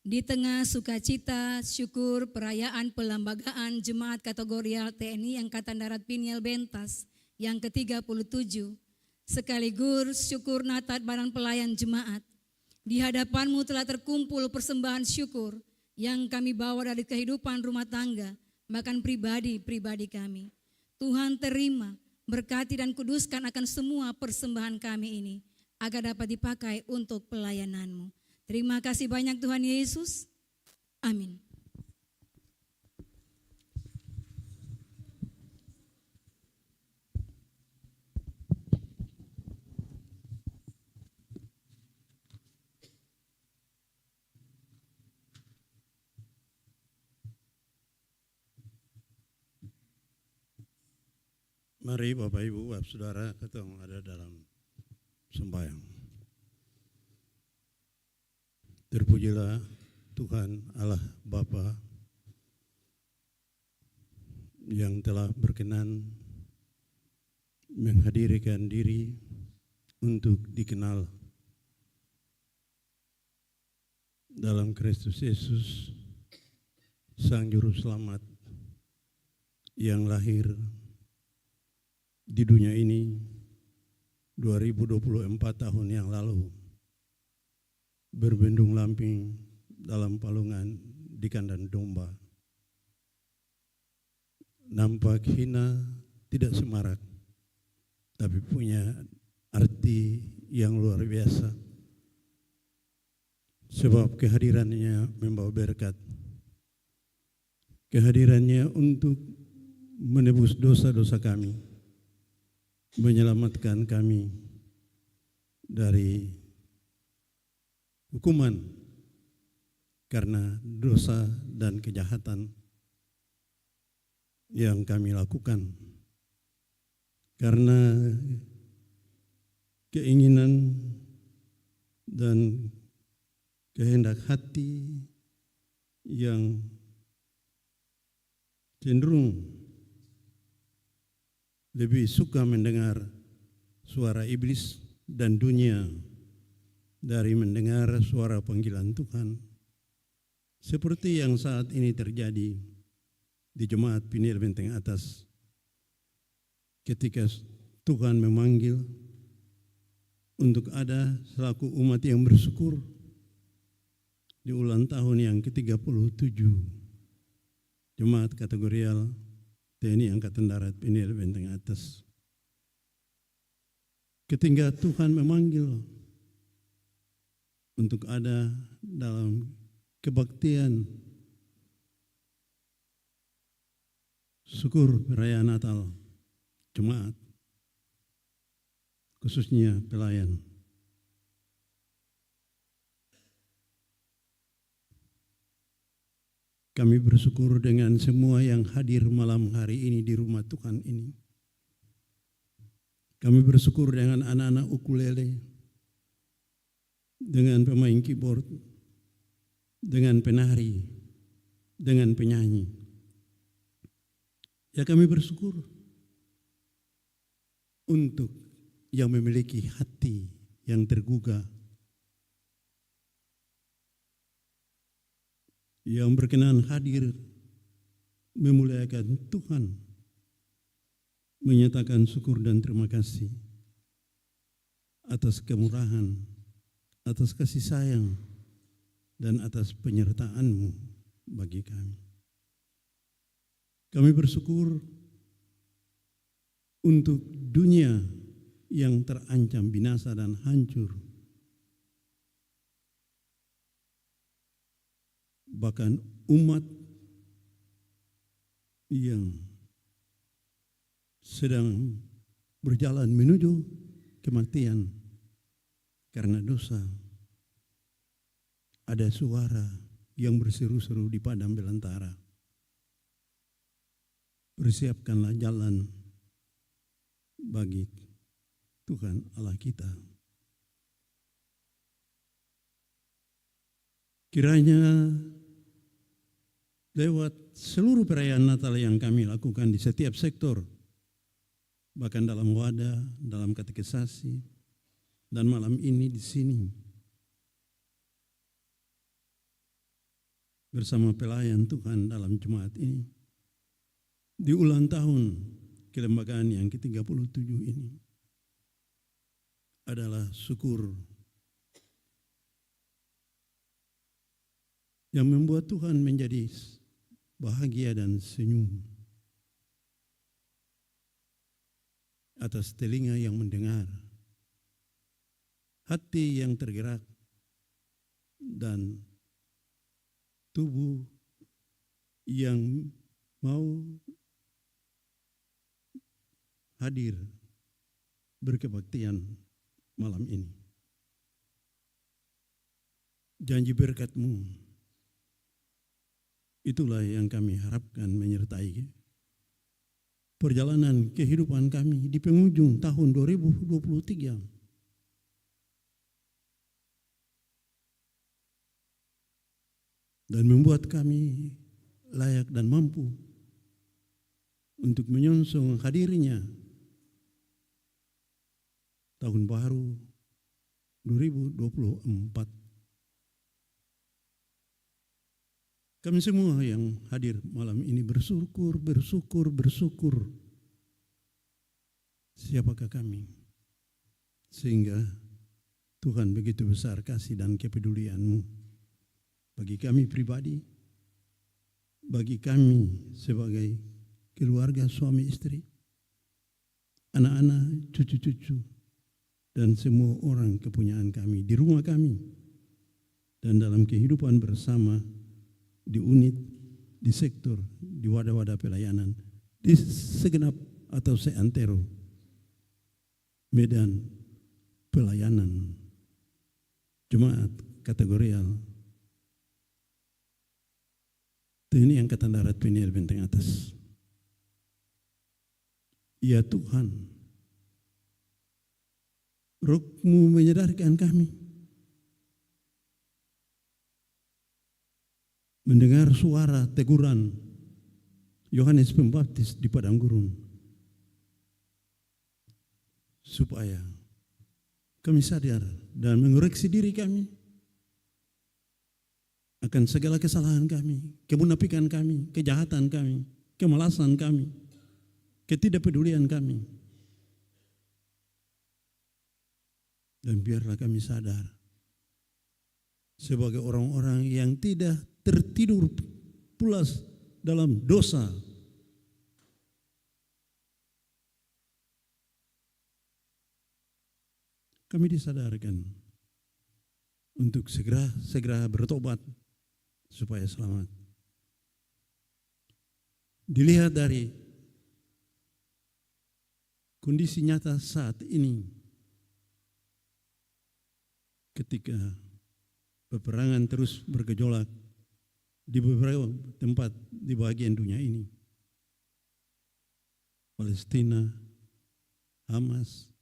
Di tengah sukacita, syukur, perayaan pelembagaan Jemaat Kategorial TNI Angkatan Darat Piniel Bentas yang ke-37, sekaligus syukur Natal barang pelayan Jemaat. Di hadapan-Mu telah terkumpul persembahan syukur yang kami bawa dari kehidupan rumah tangga, bahkan pribadi-pribadi kami. Tuhan terima, berkati dan kuduskan akan semua persembahan kami ini, agar dapat dipakai untuk pelayanan-Mu. Terima kasih banyak Tuhan Yesus. Amin. Mari Bapak Ibu, Bapak Saudara, kita ada dalam sembahyang. Terpujilah Tuhan Allah Bapa yang telah berkenan menghadirkan diri untuk dikenal dalam Kristus Yesus, Sang Juru Selamat yang lahir di dunia ini 2024 tahun yang lalu, berbendung lamping dalam palungan di kandang domba. Nampak hina, tidak semarak, tapi punya arti yang luar biasa. Sebab kehadirannya membawa berkat. Kehadirannya untuk menebus dosa-dosa kami, menyelamatkan kami dari hukuman karena dosa dan kejahatan yang kami lakukan, karena keinginan dan kehendak hati yang cenderung lebih suka mendengar suara iblis dan dunia dari mendengar suara panggilan Tuhan. Seperti yang saat ini terjadi di Jemaat Piniel Benteng Atas. Ketika Tuhan memanggil untuk ada selaku umat yang bersyukur di ulang tahun yang ke-37 Jemaat Kategorial TNI Angkatan Darat Piniel Benteng Atas. Ketika Tuhan memanggil untuk ada dalam kebaktian syukur perayaan Natal Jemaat, khususnya pelayan. Kami bersyukur dengan semua yang hadir malam hari ini di rumah Tuhan ini. Kami bersyukur dengan anak-anak ukulele, dengan pemain keyboard, dengan penari, dengan penyanyi. Ya, kami bersyukur untuk yang memiliki hati yang tergugah, yang berkenan hadir memuliakan Tuhan, menyatakan syukur dan terima kasih atas kemurahan, atas kasih sayang, dan atas penyertaan-Mu bagi kami. Kami bersyukur untuk dunia yang terancam binasa dan hancur. Bahkan umat yang sedang berjalan menuju kematian karena dosa. Ada suara yang berseru-seru di padang belantara. Persiapkanlah jalan bagi Tuhan Allah kita. Kiranya lewat seluruh perayaan Natal yang kami lakukan di setiap sektor, bahkan dalam wadah, dalam katekisasi, dan malam ini di sini, bersama pelayan Tuhan dalam jemaat ini di ulang tahun kelembagaan yang ke-37 ini adalah syukur yang membuat Tuhan menjadi bahagia dan senyum atas telinga yang mendengar, hati yang tergerak, dan tubuh yang mau hadir berkebaktian malam ini. Janji berkat-Mu, itulah yang kami harapkan menyertai perjalanan kehidupan kami di penghujung tahun 2023. Dan membuat kami layak dan mampu untuk menyongsong hadirnya tahun baru 2024. Kami semua yang hadir malam ini bersyukur. Siapakah kami? Sehingga Tuhan begitu besar kasih dan kepedulian-Mu bagi kami pribadi, bagi kami sebagai keluarga suami istri, anak-anak, cucu-cucu, dan semua orang kepunyaan kami di rumah kami dan dalam kehidupan bersama di unit, di sektor, di wadah-wadah pelayanan, di segenap atau seantero medan pelayanan jemaat kategorial TNI Angkatan Darat PNL Benteng Atas. Ya Tuhan, Roh-Mu menyadarkan kami mendengar suara teguran Yohanes Pembaptis di padang gurun, supaya kami sadar dan mengoreksi diri kami akan segala kesalahan kami, kemunafikan kami, kejahatan kami, kemalasan kami, ketidakpedulian kami. Dan biarlah kami sadar sebagai orang-orang yang tidak tertidur pulas dalam dosa. Kami disadarkan untuk segera bertobat supaya selamat. Dilihat dari kondisi nyata saat ini, ketika peperangan terus bergejolak di beberapa tempat di bagian dunia ini, Palestina, Hamas,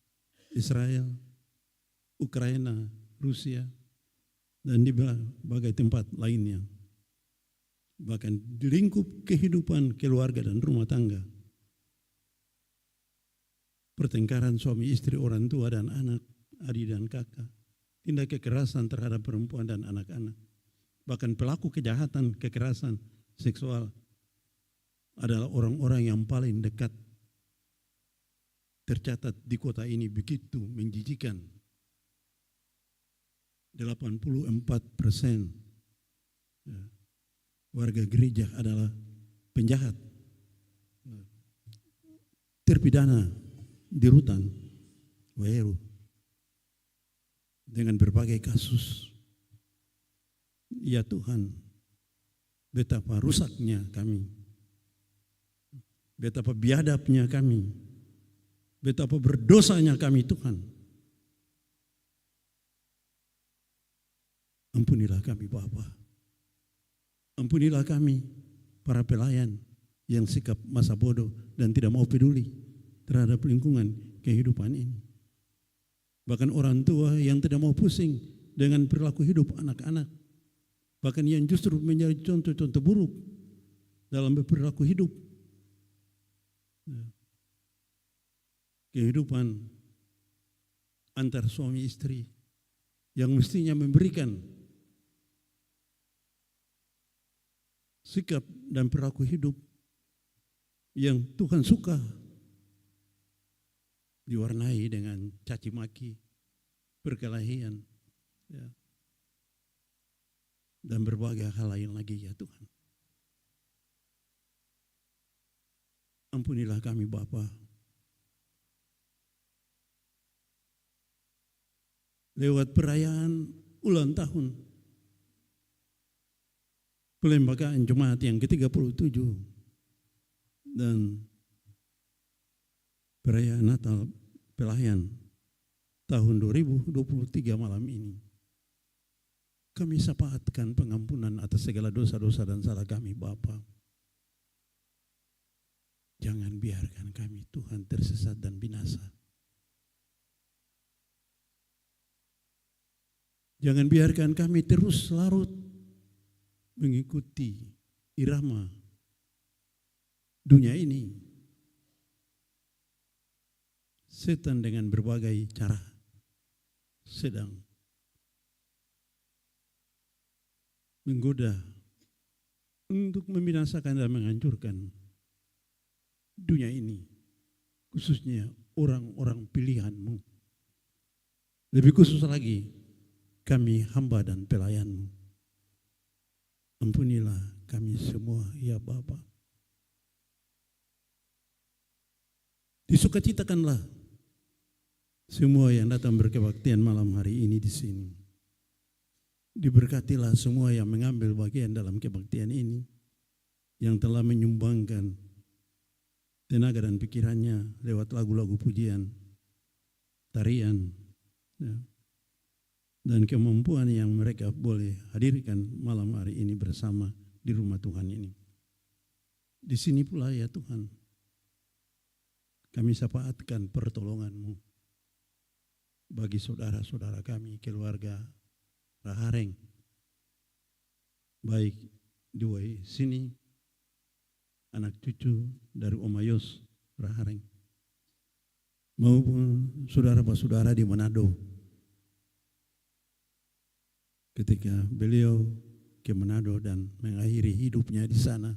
Israel, Ukraina, Rusia, dan di berbagai tempat lainnya. Bahkan di lingkup kehidupan keluarga dan rumah tangga, pertengkaran suami istri, orang tua dan anak, adik dan kakak, tindak kekerasan terhadap perempuan dan anak-anak, bahkan pelaku kejahatan kekerasan seksual adalah orang-orang yang paling dekat tercatat di kota ini. Begitu menjijikan. 84% warga gereja adalah penjahat, terpidana di rutan Waheru dengan berbagai kasus. Ya Tuhan, betapa rusaknya kami, betapa biadabnya kami, betapa berdosanya kami Tuhan. Ampunilah kami Bapa. Ampunilah kami para pelayan yang sikap masa bodoh dan tidak mau peduli terhadap lingkungan kehidupan ini. Bahkan orang tua yang tidak mau pusing dengan perilaku hidup anak-anak. Bahkan yang justru menjadi contoh-contoh buruk dalam berperilaku hidup. Kehidupan antar suami istri yang mestinya memberikan sikap dan perilaku hidup yang Tuhan suka, diwarnai dengan caci maki, perkelahian, ya, dan berbagai hal lain lagi ya Tuhan. Ampunilah kami Bapa. Lewat perayaan ulang tahun pelembagaan jemaat yang ke-37 dan perayaan Natal pelayan tahun 2023 malam ini, kami syafaatkan pengampunan atas segala dosa-dosa dan salah kami Bapa. Jangan biarkan kami Tuhan tersesat dan binasa. Jangan biarkan kami terus larut mengikuti irama dunia ini. Setan dengan berbagai cara sedang menggoda untuk membinasakan dan menghancurkan dunia ini, khususnya orang-orang pilihan-Mu. Lebih khusus lagi, kami hamba dan pelayan-Mu. Ampunilah kami semua ya Bapa. Disukacitakanlah semua yang datang berkebaktian malam hari ini di sini. Diberkatilah semua yang mengambil bagian dalam kebaktian ini, yang telah menyumbangkan tenaga dan pikirannya lewat lagu-lagu pujian, tarian, ya, dan kemampuan yang mereka boleh hadirkan malam hari ini bersama di rumah Tuhan ini. Di sini pula ya Tuhan, kami syafaatkan pertolongan-Mu bagi saudara-saudara kami, keluarga Rahareng, baik di sini, anak cucu dari Om Ayos Rahareng, maupun saudara-saudara di Manado. Ketika beliau ke Manado dan mengakhiri hidupnya di sana,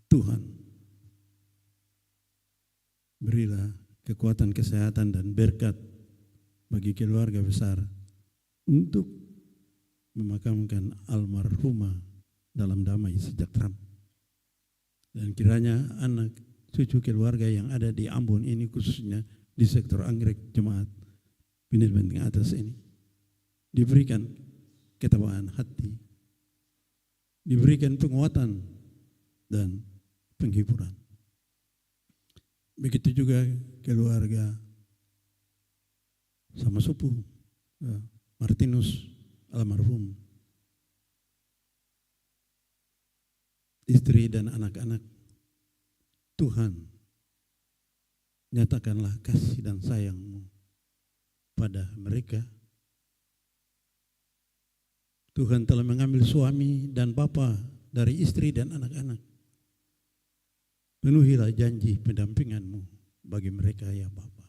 Tuhan berilah kekuatan, kesehatan, dan berkat bagi keluarga besar untuk memakamkan almarhumah dalam damai sejahtera. Dan kiranya anak cucu keluarga yang ada di Ambon ini, khususnya di sektor Anggrek Jemaat Pindah Benteng Atas ini, diberikan ketabahan hati, diberikan penguatan dan penghiburan. Begitu juga keluarga sama sepuh Martinus almarhum, istri dan anak-anak. Tuhan, nyatakanlah kasih dan sayang-Mu pada mereka. Tuhan telah mengambil suami dan bapa dari istri dan anak-anak. Penuhilah janji pendampingan-Mu bagi mereka ya Bapa.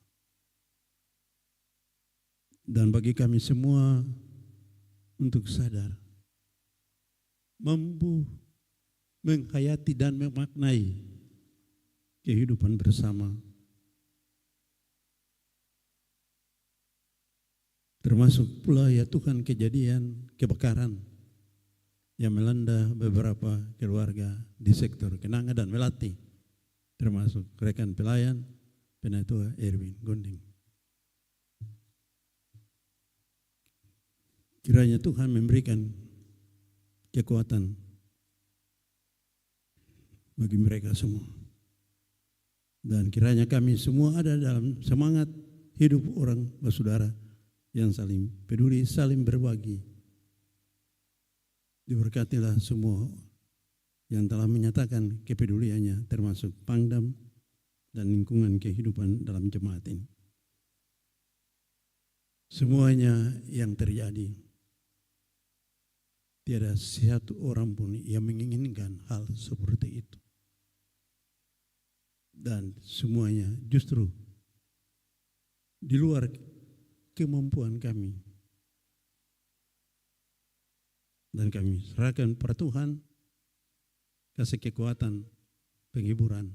Dan bagi kami semua untuk sadar, mampu menghayati dan memaknai kehidupan bersama, termasuk pula ya Tuhan kejadian kebakaran yang melanda beberapa keluarga di sektor Kenanga dan Melati, termasuk rekan pelayan Penatua Erwin Gonding. Kiranya Tuhan memberikan kekuatan bagi mereka semua. Dan kiranya kami semua ada dalam semangat hidup orang bersaudara yang saling peduli, saling berbagi. Diberkatilah semua yang telah menyatakan kepeduliannya, termasuk Pangdam dan lingkungan kehidupan dalam jemaat ini. Semuanya yang terjadi, tiada satu orang pun yang menginginkan hal seperti itu. Dan semuanya justru di luar kemampuan kami. Dan kami serahkan pada Tuhan, kasih kekuatan, penghiburan,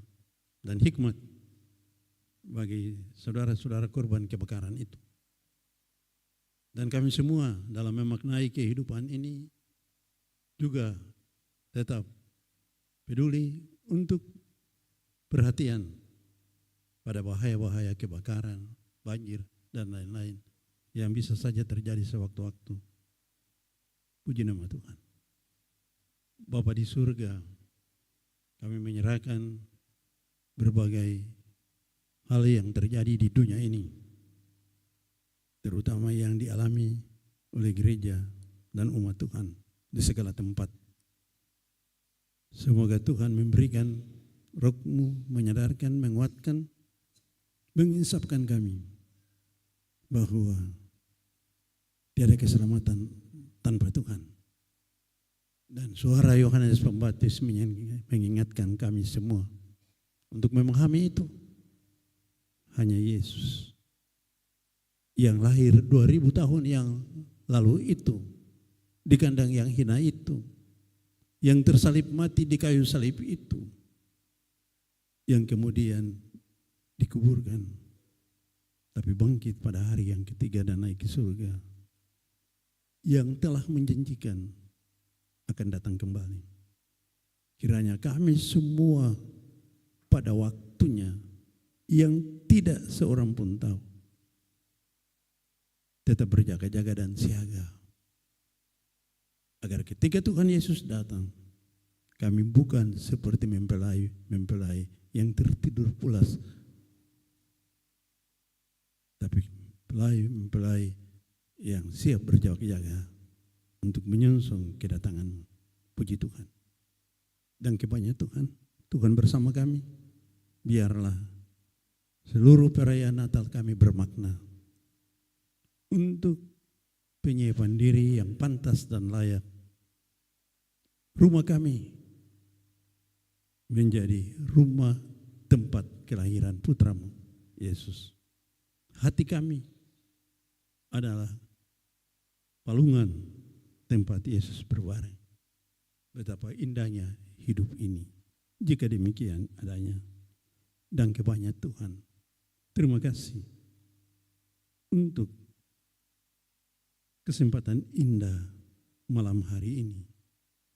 dan hikmat bagi saudara-saudara korban kebakaran itu. Dan kami semua dalam memaknai kehidupan ini juga tetap peduli untuk perhatian pada bahaya-bahaya kebakaran, banjir, dan lain-lain yang bisa saja terjadi sewaktu-waktu. Puji nama Tuhan. Bapa di surga, kami menyerahkan berbagai hal yang terjadi di dunia ini, terutama yang dialami oleh gereja dan umat Tuhan di segala tempat. Semoga Tuhan memberikan Roh-Mu, menyadarkan, menguatkan, menginsapkan kami bahwa tiada keselamatan tanpa Tuhan. Dan suara Yohanes Pembaptis mengingatkan kami semua untuk memahami itu. Hanya Yesus yang lahir 2000 tahun yang lalu itu, di kandang yang hina itu, yang tersalib mati di kayu salib itu, yang kemudian dikuburkan, tapi bangkit pada hari yang ketiga dan naik ke surga, yang telah menjanjikan akan datang kembali. Kiranya kami semua pada waktunya yang tidak seorang pun tahu, tetap berjaga-jaga dan siaga, agar ketika Tuhan Yesus datang, kami bukan seperti mempelai yang tertidur pulas, tapi mempelai yang siap berjaga-jaga untuk menyongsong kedatangan. Puji Tuhan. Dan kebanyakan Tuhan, Tuhan bersama kami. Biarlah seluruh perayaan Natal kami bermakna untuk penyiapan diri yang pantas dan layak. Rumah kami menjadi rumah tempat kelahiran putramu, Yesus. Hati kami adalah palungan tempat Yesus berbaring. Betapa indahnya hidup ini jika demikian adanya. Dan kebanyakan Tuhan, terima kasih untuk kesempatan indah malam hari ini.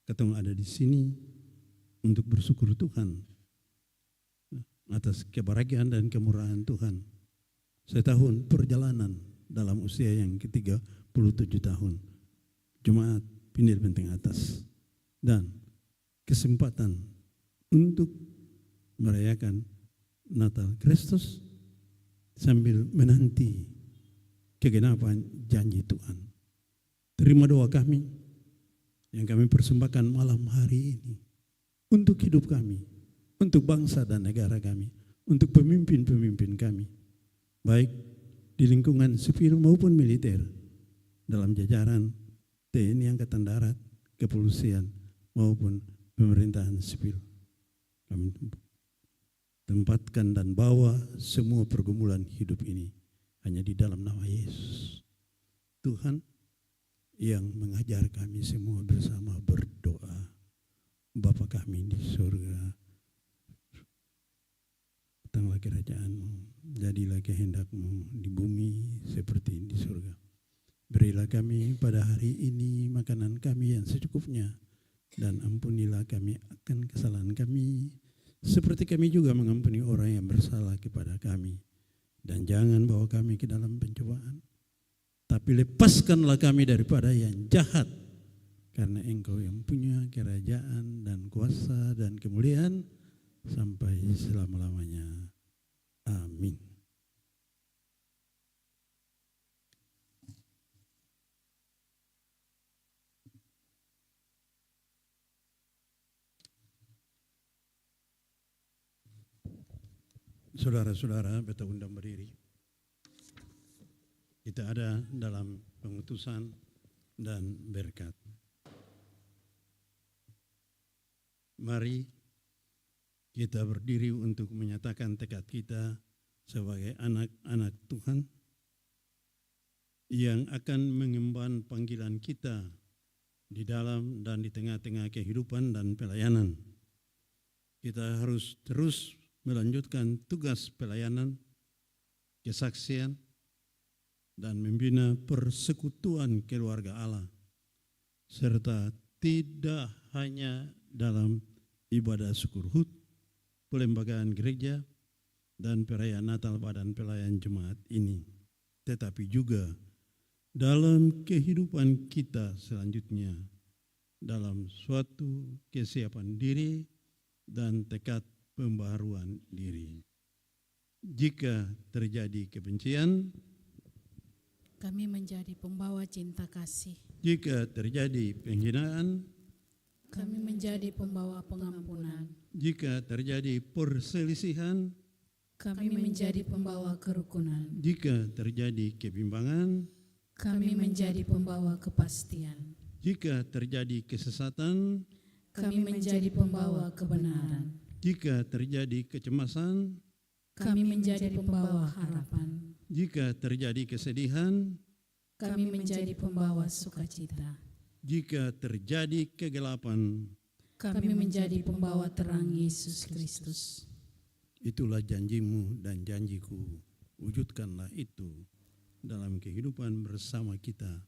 Ketemu ada di sini untuk bersyukur Tuhan atas kebahagiaan dan kemurahan Tuhan. Setahun perjalanan dalam usia yang ke-37 tahun. Jemaat Pindir Benteng Atas. Dan kesempatan untuk merayakan Natal Kristus sambil menanti kegenapan janji Tuhan. Terima doa kami yang kami persembahkan malam hari ini untuk hidup kami, untuk bangsa dan negara kami, untuk pemimpin-pemimpin kami, baik di lingkungan sipil maupun militer, dalam jajaran TNI Angkatan Darat, kepolisian, maupun pemerintahan sipil. Kami tempatkan dan bawa semua pergumulan hidup ini hanya di dalam nama Yesus. Tuhan yang mengajar kami semua bersama berdoa. Bapa kami di surga, datanglah kerajaan-Mu, jadilah kehendak-Mu di bumi seperti di surga. Berilah kami pada hari ini makanan kami yang secukupnya, dan ampunilah kami akan kesalahan kami, seperti kami juga mengampuni orang yang bersalah kepada kami. Dan jangan bawa kami ke dalam pencobaan, tapi lepaskanlah kami daripada yang jahat, karena Engkau yang punya kerajaan dan kuasa dan kemuliaan sampai selama-lamanya. Amin. Saudara-saudara, beta undang berdiri. Kita ada dalam pengutusan dan berkat. Mari kita berdiri untuk menyatakan tekad kita sebagai anak-anak Tuhan yang akan mengemban panggilan kita di dalam dan di tengah-tengah kehidupan dan pelayanan. Kita harus terus melanjutkan tugas pelayanan, kesaksian, dan membina persekutuan keluarga Allah, serta tidak hanya dalam ibadah syukur HUT, pelembagaan gereja, dan perayaan Natal dan pelayan Jemaat ini, tetapi juga dalam kehidupan kita selanjutnya, dalam suatu kesiapan diri dan tekad pembaharuan diri. Jika terjadi kebencian, Kami menjadi pembawa cinta kasih. jika terjadi penghinaan, Kami menjadi pembawa pengampunan. jika terjadi perselisihan, Kami menjadi pembawa kerukunan. jika terjadi kebimbangan, Kami menjadi pembawa kepastian. jika terjadi kesesatan, Kami menjadi pembawa kebenaran. jika terjadi kecemasan, Kami menjadi pembawa harapan. jika terjadi kesedihan, Kami menjadi pembawa sukacita. jika terjadi kegelapan. Kami menjadi pembawa terang Yesus Kristus. Itulah janjimu dan janjiku. Wujudkanlah itu dalam kehidupan bersama kita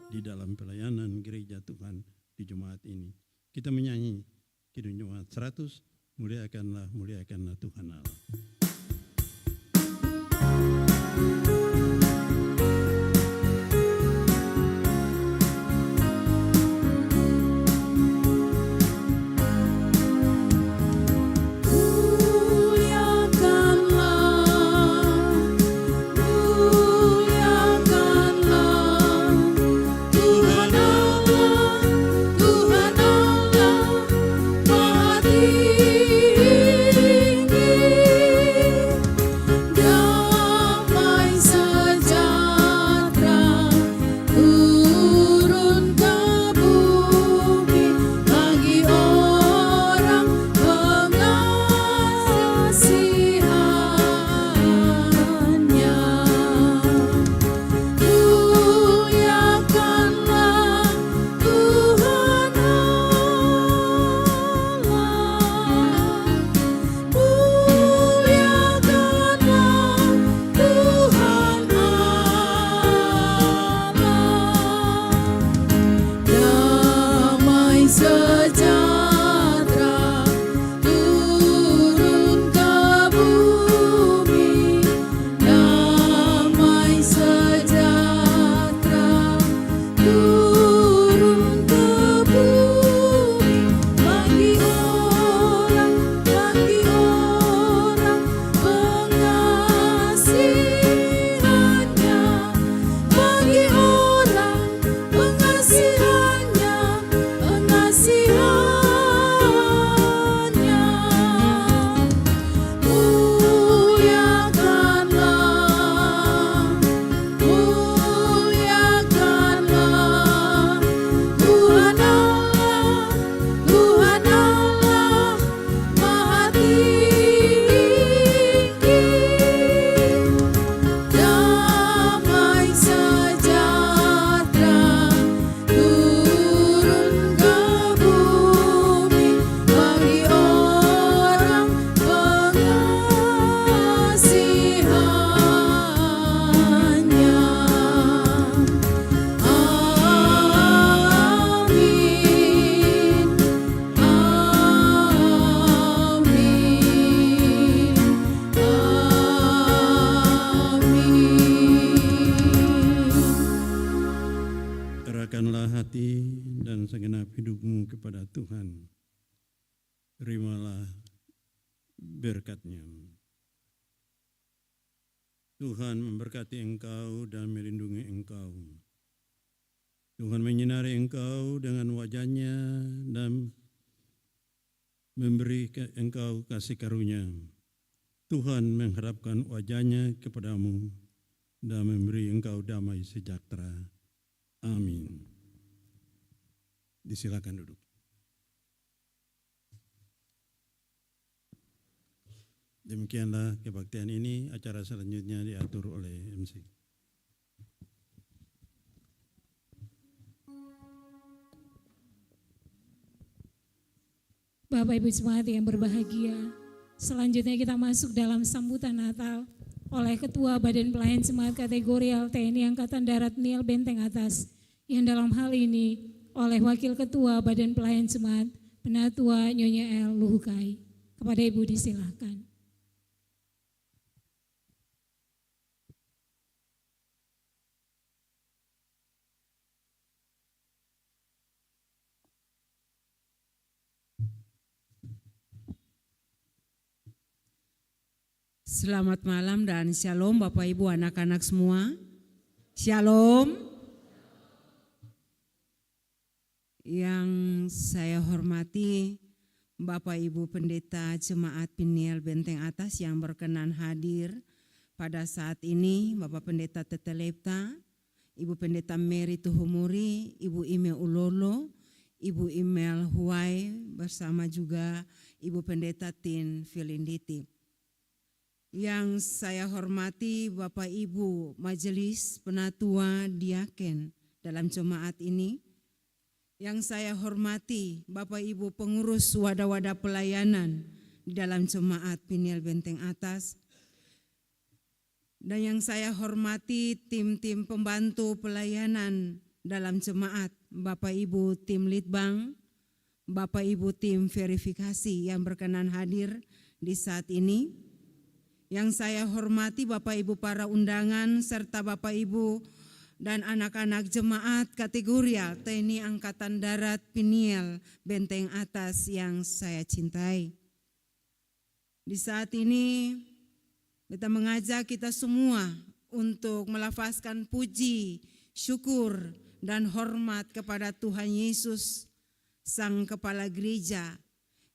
di dalam pelayanan gereja Tuhan di Jumat ini. Kita menyanyi Kidung Jumat 100, muliakanlah Tuhan Allah. Serahkanlah hati dan segenap hidupmu kepada Tuhan. Terimalah berkat-Nya. Tuhan memberkati engkau dan melindungi engkau. Tuhan menyinari engkau dengan wajah-Nya dan memberi engkau kasih karunia. Tuhan menghadapkan wajah-Nya kepadamu dan memberi engkau damai sejahtera. Amin. Disilakan duduk. Demikianlah kebaktian ini, acara selanjutnya diatur oleh MC. Bapak Ibu jemaat yang berbahagia, selanjutnya kita masuk dalam sambutan Natal oleh Ketua Badan Pelayan Jemaat Kategorial TNI Angkatan Darat Niel Benteng Atas, yang dalam hal ini oleh Wakil Ketua Badan Pelayan Jemaat Penatua Nyonya L. Luhukai. Kepada Ibu disilahkan. Selamat malam dan shalom Bapak Ibu anak-anak semua. Shalom. Yang saya hormati Bapak Ibu Pendeta Jemaat Piniel Benteng Atas yang berkenan hadir pada saat ini, Bapak Pendeta Tete Lepta, Ibu Pendeta Mary Tuhumuri, Ibu Ime Ulolo, Ibu Imel Huai, bersama juga Ibu Pendeta Tin Filinditi. Yang saya hormati Bapak Ibu Majelis Penatua Diaken dalam jemaat ini, yang saya hormati Bapak Ibu pengurus wadah-wadah pelayanan di dalam jemaat Piniel Benteng Atas, dan yang saya hormati tim-tim pembantu pelayanan dalam jemaat, Bapak Ibu tim Litbang, Bapak Ibu tim verifikasi yang berkenan hadir di saat ini. Yang saya hormati Bapak Ibu para undangan serta Bapak Ibu dan anak-anak jemaat kategorial TNI Angkatan Darat Piniel Benteng Atas yang saya cintai. Di saat ini kita mengajak kita semua untuk melafazkan puji, syukur dan hormat kepada Tuhan Yesus, Sang Kepala Gereja,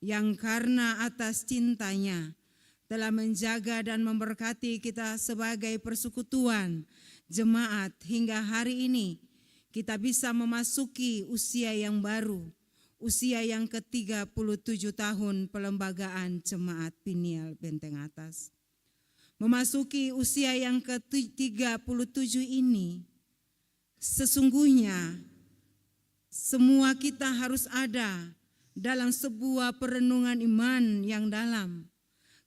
yang karena atas cintanya telah menjaga dan memberkati kita sebagai persekutuan jemaat hingga hari ini kita bisa memasuki usia yang baru, usia yang ke-37 tahun pelembagaan jemaat Piniel Benteng Atas. Memasuki usia yang ke-37 ini, sesungguhnya semua kita harus ada dalam sebuah perenungan iman yang dalam.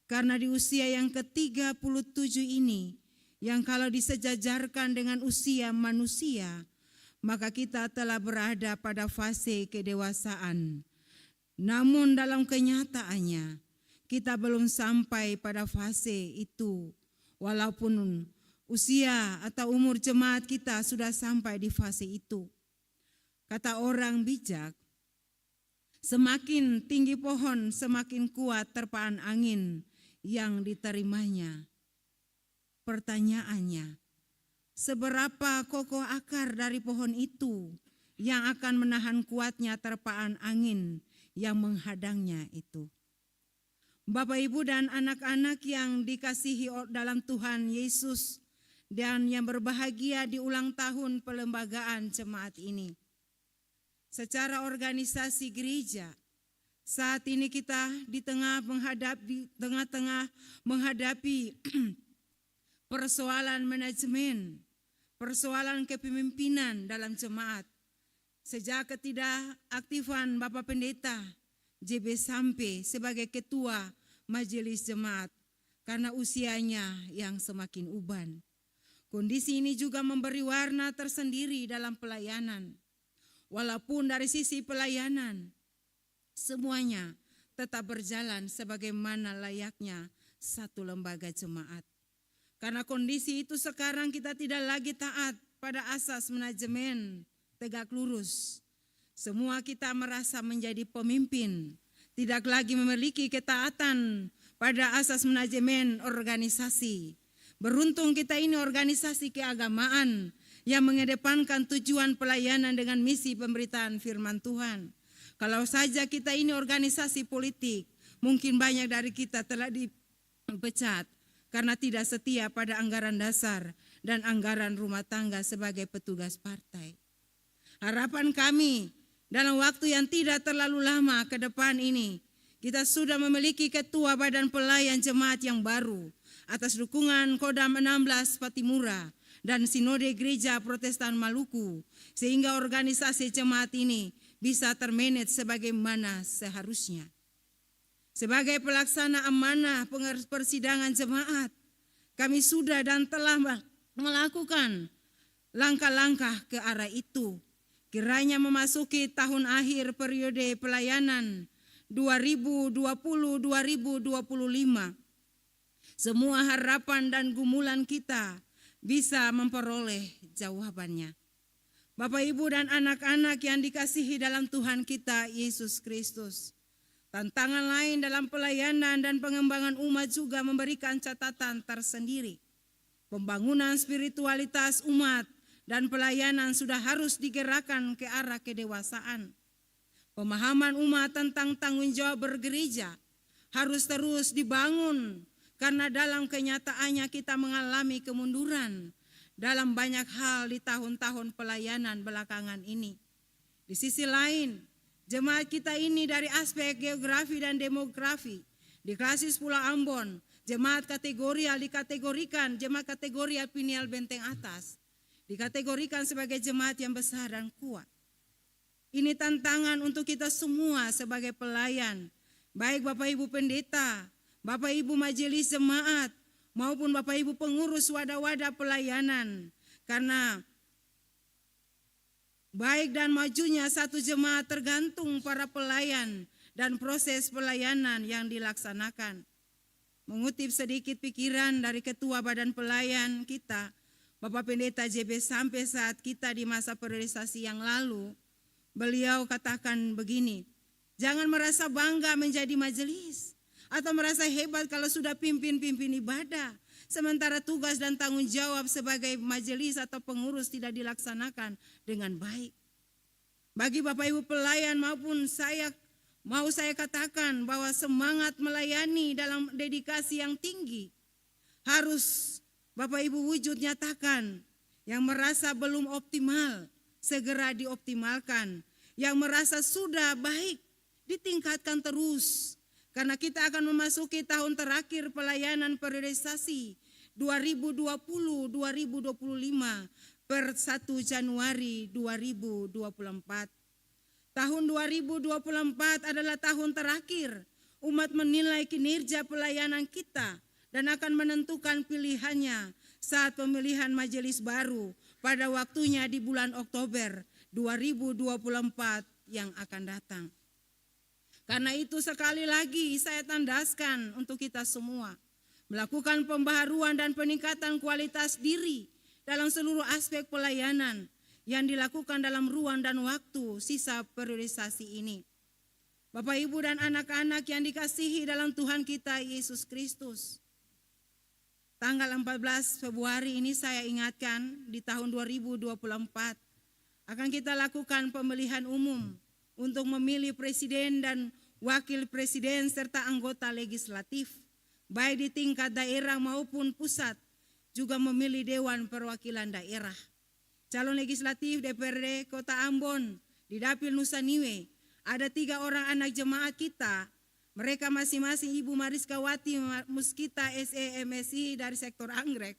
Karena di usia yang ke-37 ini, yang kalau disejajarkan dengan usia manusia, maka kita telah berada pada fase kedewasaan. Namun dalam kenyataannya, kita belum sampai pada fase itu, walaupun usia atau umur jemaat kita sudah sampai di fase itu. Kata orang bijak, semakin tinggi pohon, semakin kuat terpaan angin yang diterimanya. Pertanyaannya, seberapa kokoh akar dari pohon itu yang akan menahan kuatnya terpaan angin yang menghadangnya itu? Bapak Ibu dan anak-anak yang dikasihi dalam Tuhan Yesus dan yang berbahagia di ulang tahun pelembagaan jemaat ini. Secara organisasi gereja, saat ini kita di tengah-tengah menghadapi persoalan manajemen, persoalan kepemimpinan dalam jemaat. Sejak ketidakaktifan Bapak Pendeta JB Sampe sebagai ketua majelis jemaat karena usianya yang semakin uban. Kondisi ini juga memberi warna tersendiri dalam pelayanan. Walaupun dari sisi pelayanan semuanya tetap berjalan sebagaimana layaknya satu lembaga jemaat. Karena kondisi itu sekarang kita tidak lagi taat pada asas manajemen tegak lurus. Semua kita merasa menjadi pemimpin, tidak lagi memiliki ketaatan pada asas manajemen organisasi. Beruntung kita ini organisasi keagamaan yang mengedepankan tujuan pelayanan dengan misi pemberitaan firman Tuhan. Kalau saja kita ini organisasi politik, mungkin banyak dari kita telah dipecat karena tidak setia pada anggaran dasar dan anggaran rumah tangga sebagai petugas partai. Harapan kami dalam waktu yang tidak terlalu lama ke depan ini, kita sudah memiliki ketua badan pelayan jemaat yang baru atas dukungan Kodam 16 Patimura dan Sinode Gereja Protestan Maluku, sehingga organisasi jemaat ini bisa termanage sebagaimana seharusnya. Sebagai pelaksana amanah persidangan jemaat, kami sudah dan telah melakukan langkah-langkah ke arah itu. Kiranya memasuki tahun akhir periode pelayanan 2020-2025, semua harapan dan gumulan kita bisa memperoleh jawabannya. Bapak, Ibu, dan anak-anak yang dikasihi dalam Tuhan kita Yesus Kristus, tantangan lain dalam pelayanan dan pengembangan umat juga memberikan catatan tersendiri. Pembangunan spiritualitas umat dan pelayanan sudah harus digerakkan ke arah kedewasaan. Pemahaman umat tentang tanggung jawab bergereja harus terus dibangun, karena dalam kenyataannya kita mengalami kemunduran dalam banyak hal di tahun-tahun pelayanan belakangan ini. Di sisi lain, jemaat kita ini dari aspek geografi dan demografi, di Klasis Pulau Ambon, jemaat kategorial dikategorikan jemaat kategorial Piniel Benteng Atas, dikategorikan sebagai jemaat yang besar dan kuat. Ini tantangan untuk kita semua sebagai pelayan, baik Bapak Ibu Pendeta, Bapak Ibu Majelis Jemaat, maupun Bapak Ibu pengurus wadah-wadah pelayanan. Karena baik dan majunya satu jemaat tergantung para pelayan dan proses pelayanan yang dilaksanakan. Mengutip sedikit pikiran dari Ketua Badan Pelayan kita, Bapak Pendeta JB, sampai saat kita di masa periodisasi yang lalu, beliau katakan begini, jangan merasa bangga menjadi majelis, atau merasa hebat kalau sudah pimpin ibadah, sementara tugas dan tanggung jawab sebagai majelis atau pengurus tidak dilaksanakan dengan baik. Bagi Bapak Ibu pelayan maupun saya katakan bahwa semangat melayani dalam dedikasi yang tinggi harus Bapak Ibu wujud nyatakan. Yang merasa belum optimal segera dioptimalkan, yang merasa sudah baik ditingkatkan terus. Karena kita akan memasuki tahun terakhir pelayanan periodisasi 2020-2025 per 1 Januari 2024. Tahun 2024 adalah tahun terakhir umat menilai kinerja pelayanan kita dan akan menentukan pilihannya saat pemilihan majelis baru pada waktunya di bulan Oktober 2024 yang akan datang. Karena itu sekali lagi saya tandaskan untuk kita semua melakukan pembaharuan dan peningkatan kualitas diri dalam seluruh aspek pelayanan yang dilakukan dalam ruang dan waktu sisa periodisasi ini. Bapak, Ibu, dan anak-anak yang dikasihi dalam Tuhan kita Yesus Kristus, tanggal 14 Februari ini saya ingatkan di tahun 2024 akan kita lakukan pemilihan umum untuk memilih presiden dan wakil presiden serta anggota legislatif, baik di tingkat daerah maupun pusat, juga memilih Dewan Perwakilan Daerah. Calon legislatif DPRD Kota Ambon di Dapil Nusa Niwe, ada 3 orang anak jemaat kita, mereka masing-masing Ibu Mariska Wati Muskita SEMSI dari sektor Anggrek,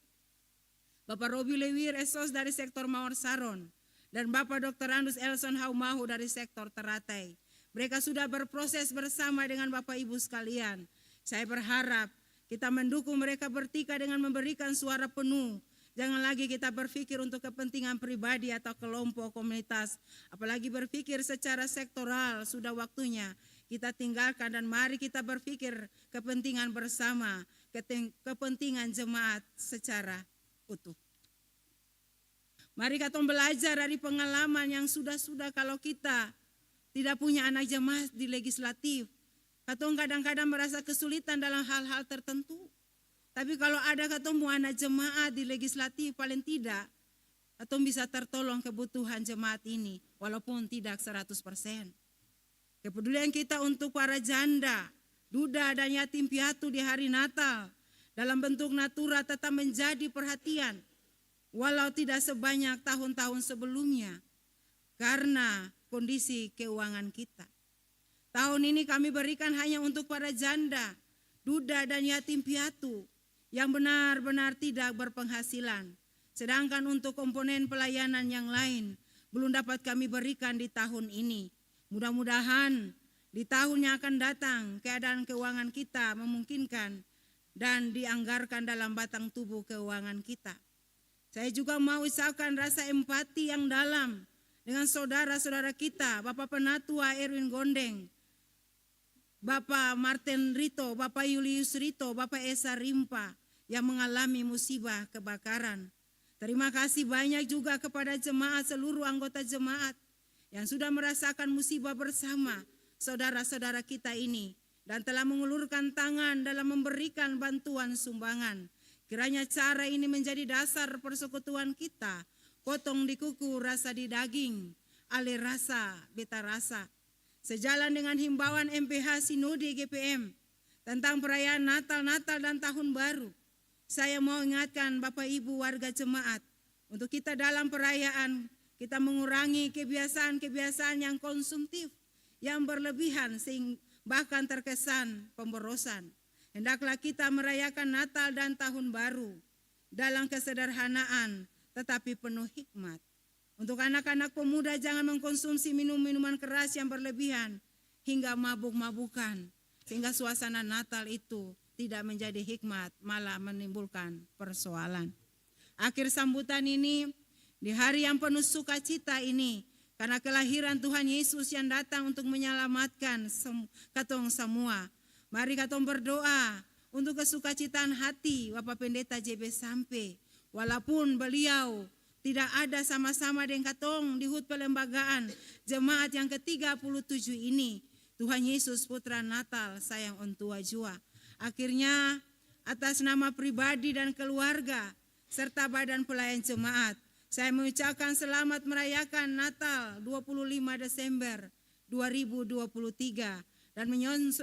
Bapak Robi Lewir Esos dari sektor Mawar Saron, dan Bapak Dr. Andus Elson Haumahu dari sektor Teratai. Mereka sudah berproses bersama dengan Bapak Ibu sekalian. Saya berharap kita mendukung mereka bertika dengan memberikan suara penuh. Jangan lagi kita berpikir untuk kepentingan pribadi atau kelompok komunitas, apalagi berpikir secara sektoral. Sudah waktunya kita tinggalkan dan mari kita berpikir kepentingan bersama, kepentingan jemaat secara utuh. Mari kita belajar dari pengalaman yang sudah-sudah. Kalau kita tidak punya anak jemaat di legislatif, katong kadang-kadang merasa kesulitan dalam hal-hal tertentu. Tapi kalau ada ketemu anak jemaat di legislatif, paling tidak katong bisa tertolong kebutuhan jemaat ini, walaupun tidak 100%. Kepedulian kita untuk para janda, duda, dan yatim piatu di hari Natal dalam bentuk natura tetap menjadi perhatian, walau tidak sebanyak tahun-tahun sebelumnya karena kondisi keuangan kita. Tahun ini kami berikan hanya untuk para janda, duda, dan yatim piatu yang benar-benar tidak berpenghasilan. Sedangkan untuk komponen pelayanan yang lain belum dapat kami berikan di tahun ini. Mudah-mudahan di tahun yang akan datang keadaan keuangan kita memungkinkan dan dianggarkan dalam batang tubuh keuangan kita. Saya juga mau ucapkan rasa empati yang dalam dengan saudara-saudara kita, Bapak Penatua Erwin Gondeng, Bapak Martin Rito, Bapak Julius Rito, Bapak Esa Rimpa yang mengalami musibah kebakaran. Terima kasih banyak juga kepada jemaat, seluruh anggota jemaat yang sudah merasakan musibah bersama saudara-saudara kita ini dan telah mengulurkan tangan dalam memberikan bantuan sumbangan. Kiranya cara ini menjadi dasar persekutuan kita, potong di kuku, rasa di daging, alih rasa, beta rasa. Sejalan dengan himbauan MPH Sinode GPM tentang perayaan Natal dan Tahun Baru, saya mau ingatkan Bapak Ibu warga jemaat, untuk kita dalam perayaan, kita mengurangi kebiasaan-kebiasaan yang konsumtif, yang berlebihan, bahkan terkesan pemborosan. Hendaklah kita merayakan Natal dan Tahun Baru dalam kesederhanaan tetapi penuh hikmat. Untuk anak-anak pemuda jangan mengkonsumsi minuman keras yang berlebihan hingga mabuk-mabukan, sehingga suasana Natal itu tidak menjadi hikmat, malah menimbulkan persoalan. Akhir sambutan ini, di hari yang penuh sukacita ini, karena kelahiran Tuhan Yesus yang datang untuk menyelamatkan katong semua. Mari katong berdoa untuk kesukacitaan hati Bapak Pendeta JB Sampe. Walaupun beliau tidak ada sama-sama dengan katong di HUT pelembagaan jemaat yang ke-37 ini. Tuhan Yesus Putra Natal sayang ontua jua. Akhirnya atas nama pribadi dan keluarga serta badan pelayan jemaat, saya mengucapkan selamat merayakan Natal 25 Desember 2023 dan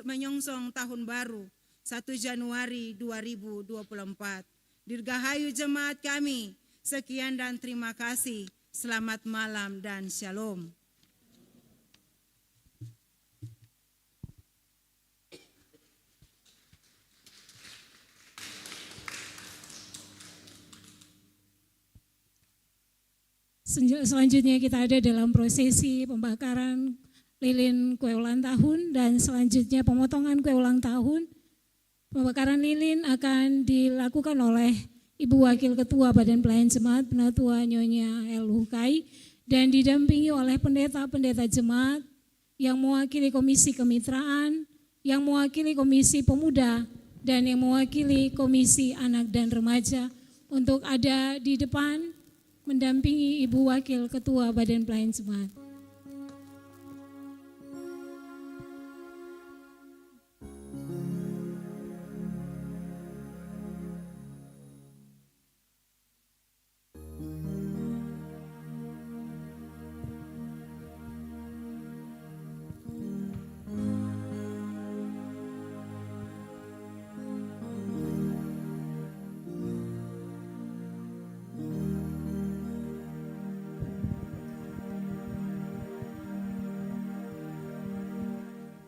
menyongsong Tahun Baru 1 Januari 2024. Dirgahayu jemaat kami, sekian dan terima kasih. Selamat malam dan shalom. Selanjutnya kita ada dalam prosesi pembakaran lilin kue ulang tahun dan selanjutnya pemotongan kue ulang tahun. Pembakaran lilin akan dilakukan oleh Ibu Wakil Ketua Badan Pelayan Jemaat Penatua Nyonya El Hukai dan didampingi oleh pendeta-pendeta jemaat yang mewakili Komisi Kemitraan, yang mewakili Komisi Pemuda, dan yang mewakili Komisi Anak dan Remaja untuk ada di depan mendampingi Ibu Wakil Ketua Badan Pelayan Jemaat.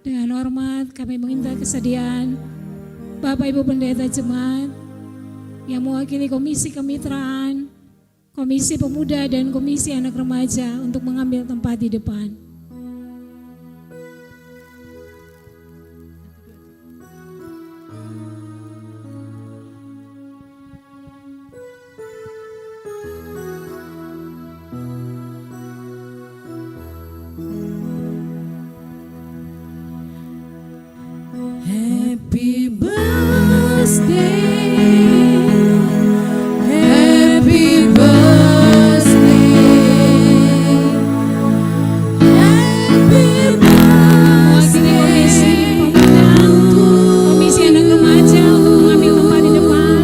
Dengan hormat kami meminta kesediaan Bapak Ibu Pendeta Jemaat yang mewakili Komisi Kemitraan, Komisi Pemuda dan Komisi Anak Remaja untuk mengambil tempat di depan. Happy birthday, happy birthday, happy birthday. Komisi Anak Remaja untuk mengambil tempat di depan.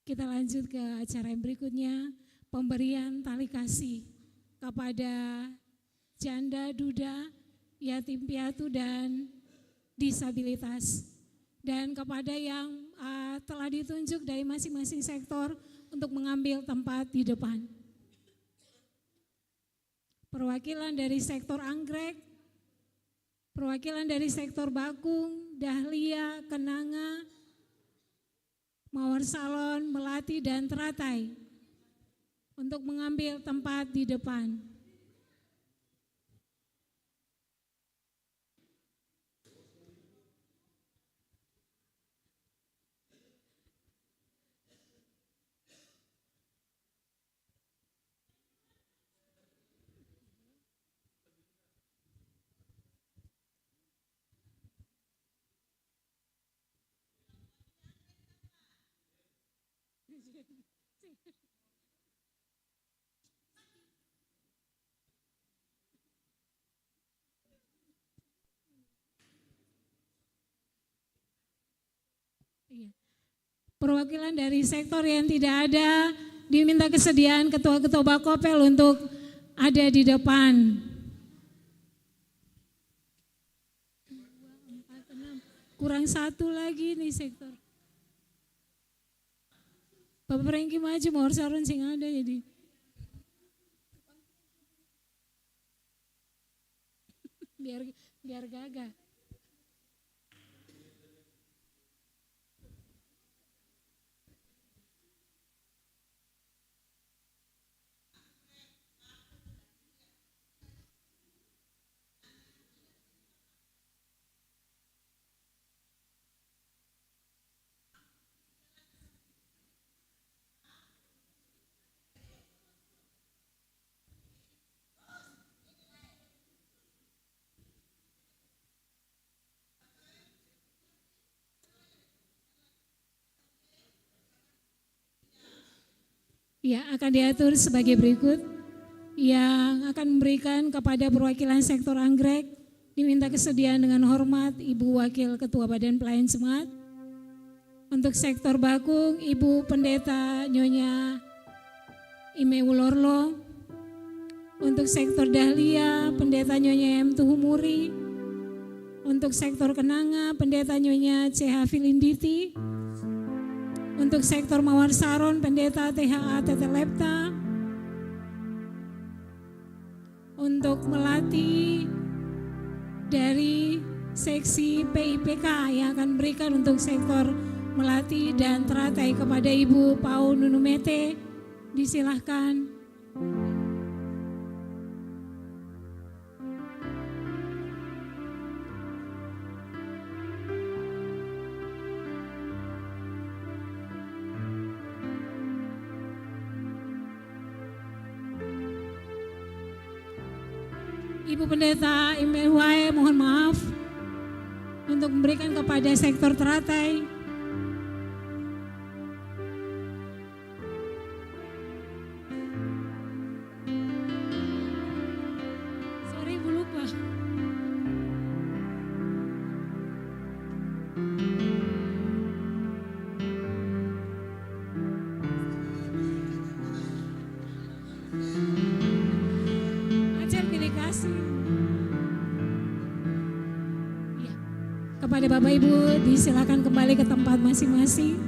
Kita lanjut ke acara yang berikutnya, pemberian tali kasih kepada janda, duda, yatim piatu, dan disabilitas. Dan kepada yang telah ditunjuk dari masing-masing sektor untuk mengambil tempat di depan. Perwakilan dari sektor anggrek, perwakilan dari sektor bakung, dahlia, kenanga, mawar salon, melati, dan teratai untuk mengambil tempat di depan. Perwakilan dari sektor yang tidak ada, diminta kesediaan ketua-ketua Bakopel untuk ada di depan. 2, 4, 6. Kurang 1 lagi nih sektor. Bapak Prengki maju, mau sarun sing ada jadi. biar gagah. Ya, akan diatur sebagai berikut. Yang akan memberikan kepada perwakilan sektor anggrek, diminta kesediaan dengan hormat Ibu Wakil Ketua Badan Pelayan Jemaat. Untuk sektor bakung, Ibu Pendeta Nyonya Ime Wulorlo. Untuk sektor dahlia, Pendeta Nyonya M. Tuhumuri. Untuk sektor kenanga, Pendeta Nyonya C.H. Filinditi. Untuk sektor mawar saron, Pendeta THA Tete Lepta. Untuk melati dari seksi PIPK yang akan berikan untuk sektor melati dan teratai kepada Ibu Pau Nunumete, disilahkan. Ibu Pendeta Imewai mohon maaf untuk memberikan kepada sektor teratai. Sorry Bu lupa. Ya. Kepada Bapak Ibu disilakan kembali ke tempat masing-masing.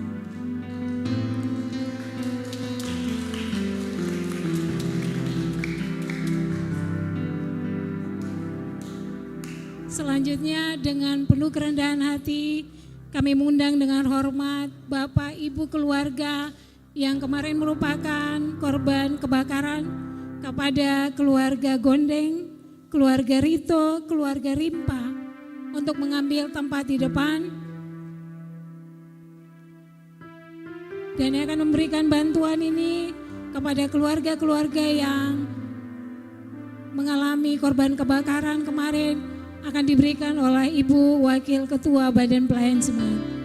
Selanjutnya dengan penuh kerendahan hati kami mengundang dengan hormat Bapak Ibu keluarga yang kemarin merupakan korban kebakaran, kepada keluarga Gondeng, keluarga Rito, keluarga Rimpa untuk mengambil tempat di depan dan yang akan memberikan bantuan ini kepada keluarga-keluarga yang mengalami korban kebakaran kemarin akan diberikan oleh Ibu Wakil Ketua Badan Pelayan Jemaat.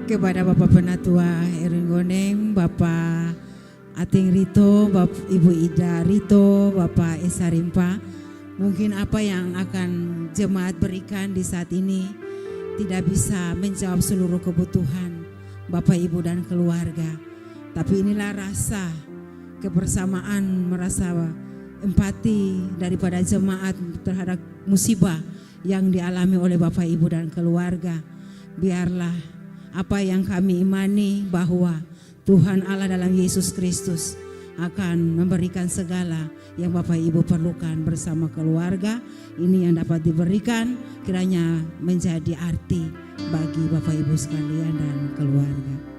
kepada Bapak Penatua Erwin Goneng, Bapak Ating Rito, Ibu Ida Rito, Bapak Esa Rimpa. Mungkin apa yang akan jemaat berikan di saat ini tidak bisa menjawab seluruh kebutuhan Bapak Ibu dan keluarga. Tapi inilah rasa kebersamaan, merasa empati daripada jemaat terhadap musibah yang dialami oleh Bapak Ibu dan keluarga. Biarlah apa yang kami imani bahwa Tuhan Allah dalam Yesus Kristus akan memberikan segala yang Bapak Ibu perlukan bersama keluarga. Ini yang dapat diberikan kiranya menjadi arti bagi Bapak Ibu sekalian dan keluarga.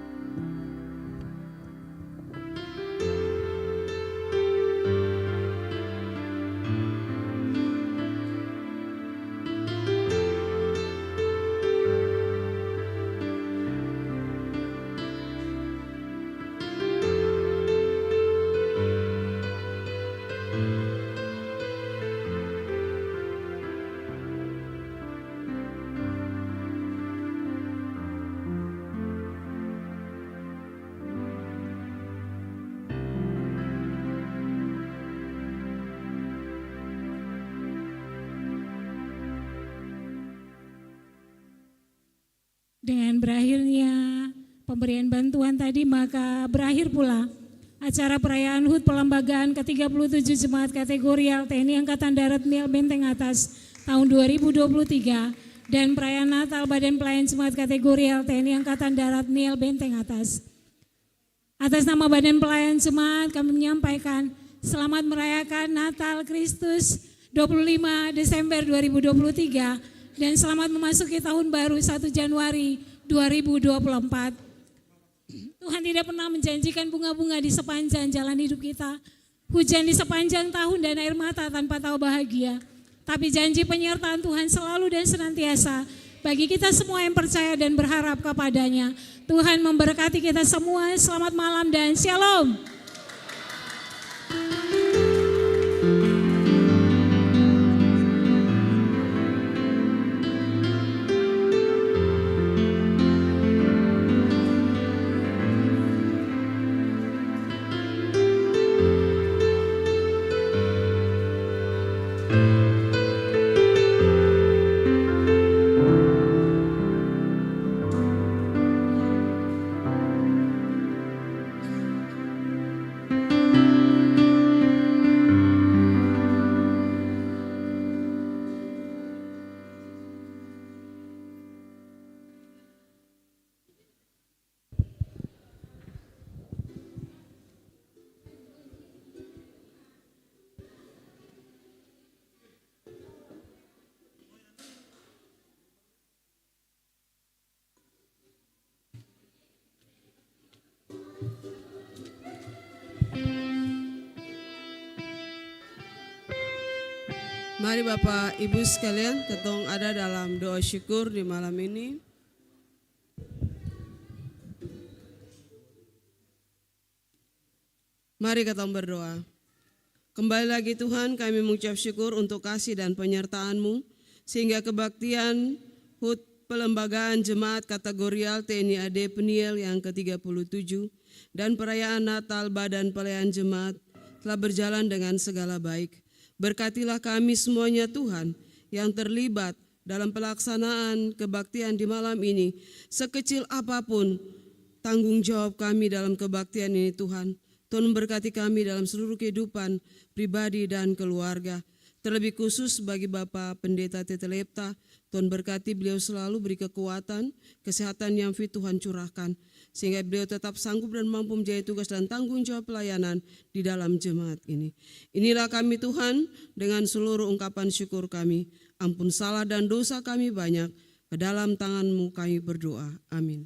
Dengan berakhirnya pemberian bantuan tadi, maka berakhir pula acara perayaan HUT Pelembagaan ke-37 Jemaat Kategorial TNI Angkatan Darat Niel Benteng Atas tahun 2023 dan perayaan Natal Badan Pelayan Jemaat Kategorial TNI Angkatan Darat Niel Benteng Atas. Atas nama Badan Pelayan Jemaat kami menyampaikan selamat merayakan Natal Kristus 25 Desember 2023 dan selamat memasuki tahun baru 1 Januari 2024. Tuhan tidak pernah menjanjikan bunga-bunga di sepanjang jalan hidup kita, hujan di sepanjang tahun dan air mata tanpa tahu bahagia. Tapi janji penyertaan Tuhan selalu dan senantiasa bagi kita semua yang percaya dan berharap kepadanya. Tuhan memberkati kita semua. Selamat malam dan shalom. Mari Bapak Ibu sekalian, ketong ada dalam doa syukur di malam ini. Mari ketong berdoa. Kembali lagi Tuhan, kami mengucap syukur untuk kasih dan penyertaan-Mu, sehingga kebaktian HUT Pelembagaan Jemaat Kategorial TNI AD Peniel yang ke-37 dan perayaan Natal Badan Pelayan Jemaat telah berjalan dengan segala baik. Berkatilah kami semuanya Tuhan yang terlibat dalam pelaksanaan kebaktian di malam ini. Sekecil apapun tanggung jawab kami dalam kebaktian ini Tuhan. Tuhan memberkati kami dalam seluruh kehidupan pribadi dan keluarga. Terlebih khusus bagi Bapak Pendeta Tete Lepta, Tuhan berkati beliau selalu beri kekuatan, kesehatan yang fit Tuhan curahkan. Sehingga beliau tetap sanggup dan mampu menjadi tugas dan tanggung jawab pelayanan di dalam jemaat ini. Inilah kami Tuhan dengan seluruh ungkapan syukur kami. Ampun salah dan dosa kami banyak. Ke dalam tangan-Mu kami berdoa. Amin.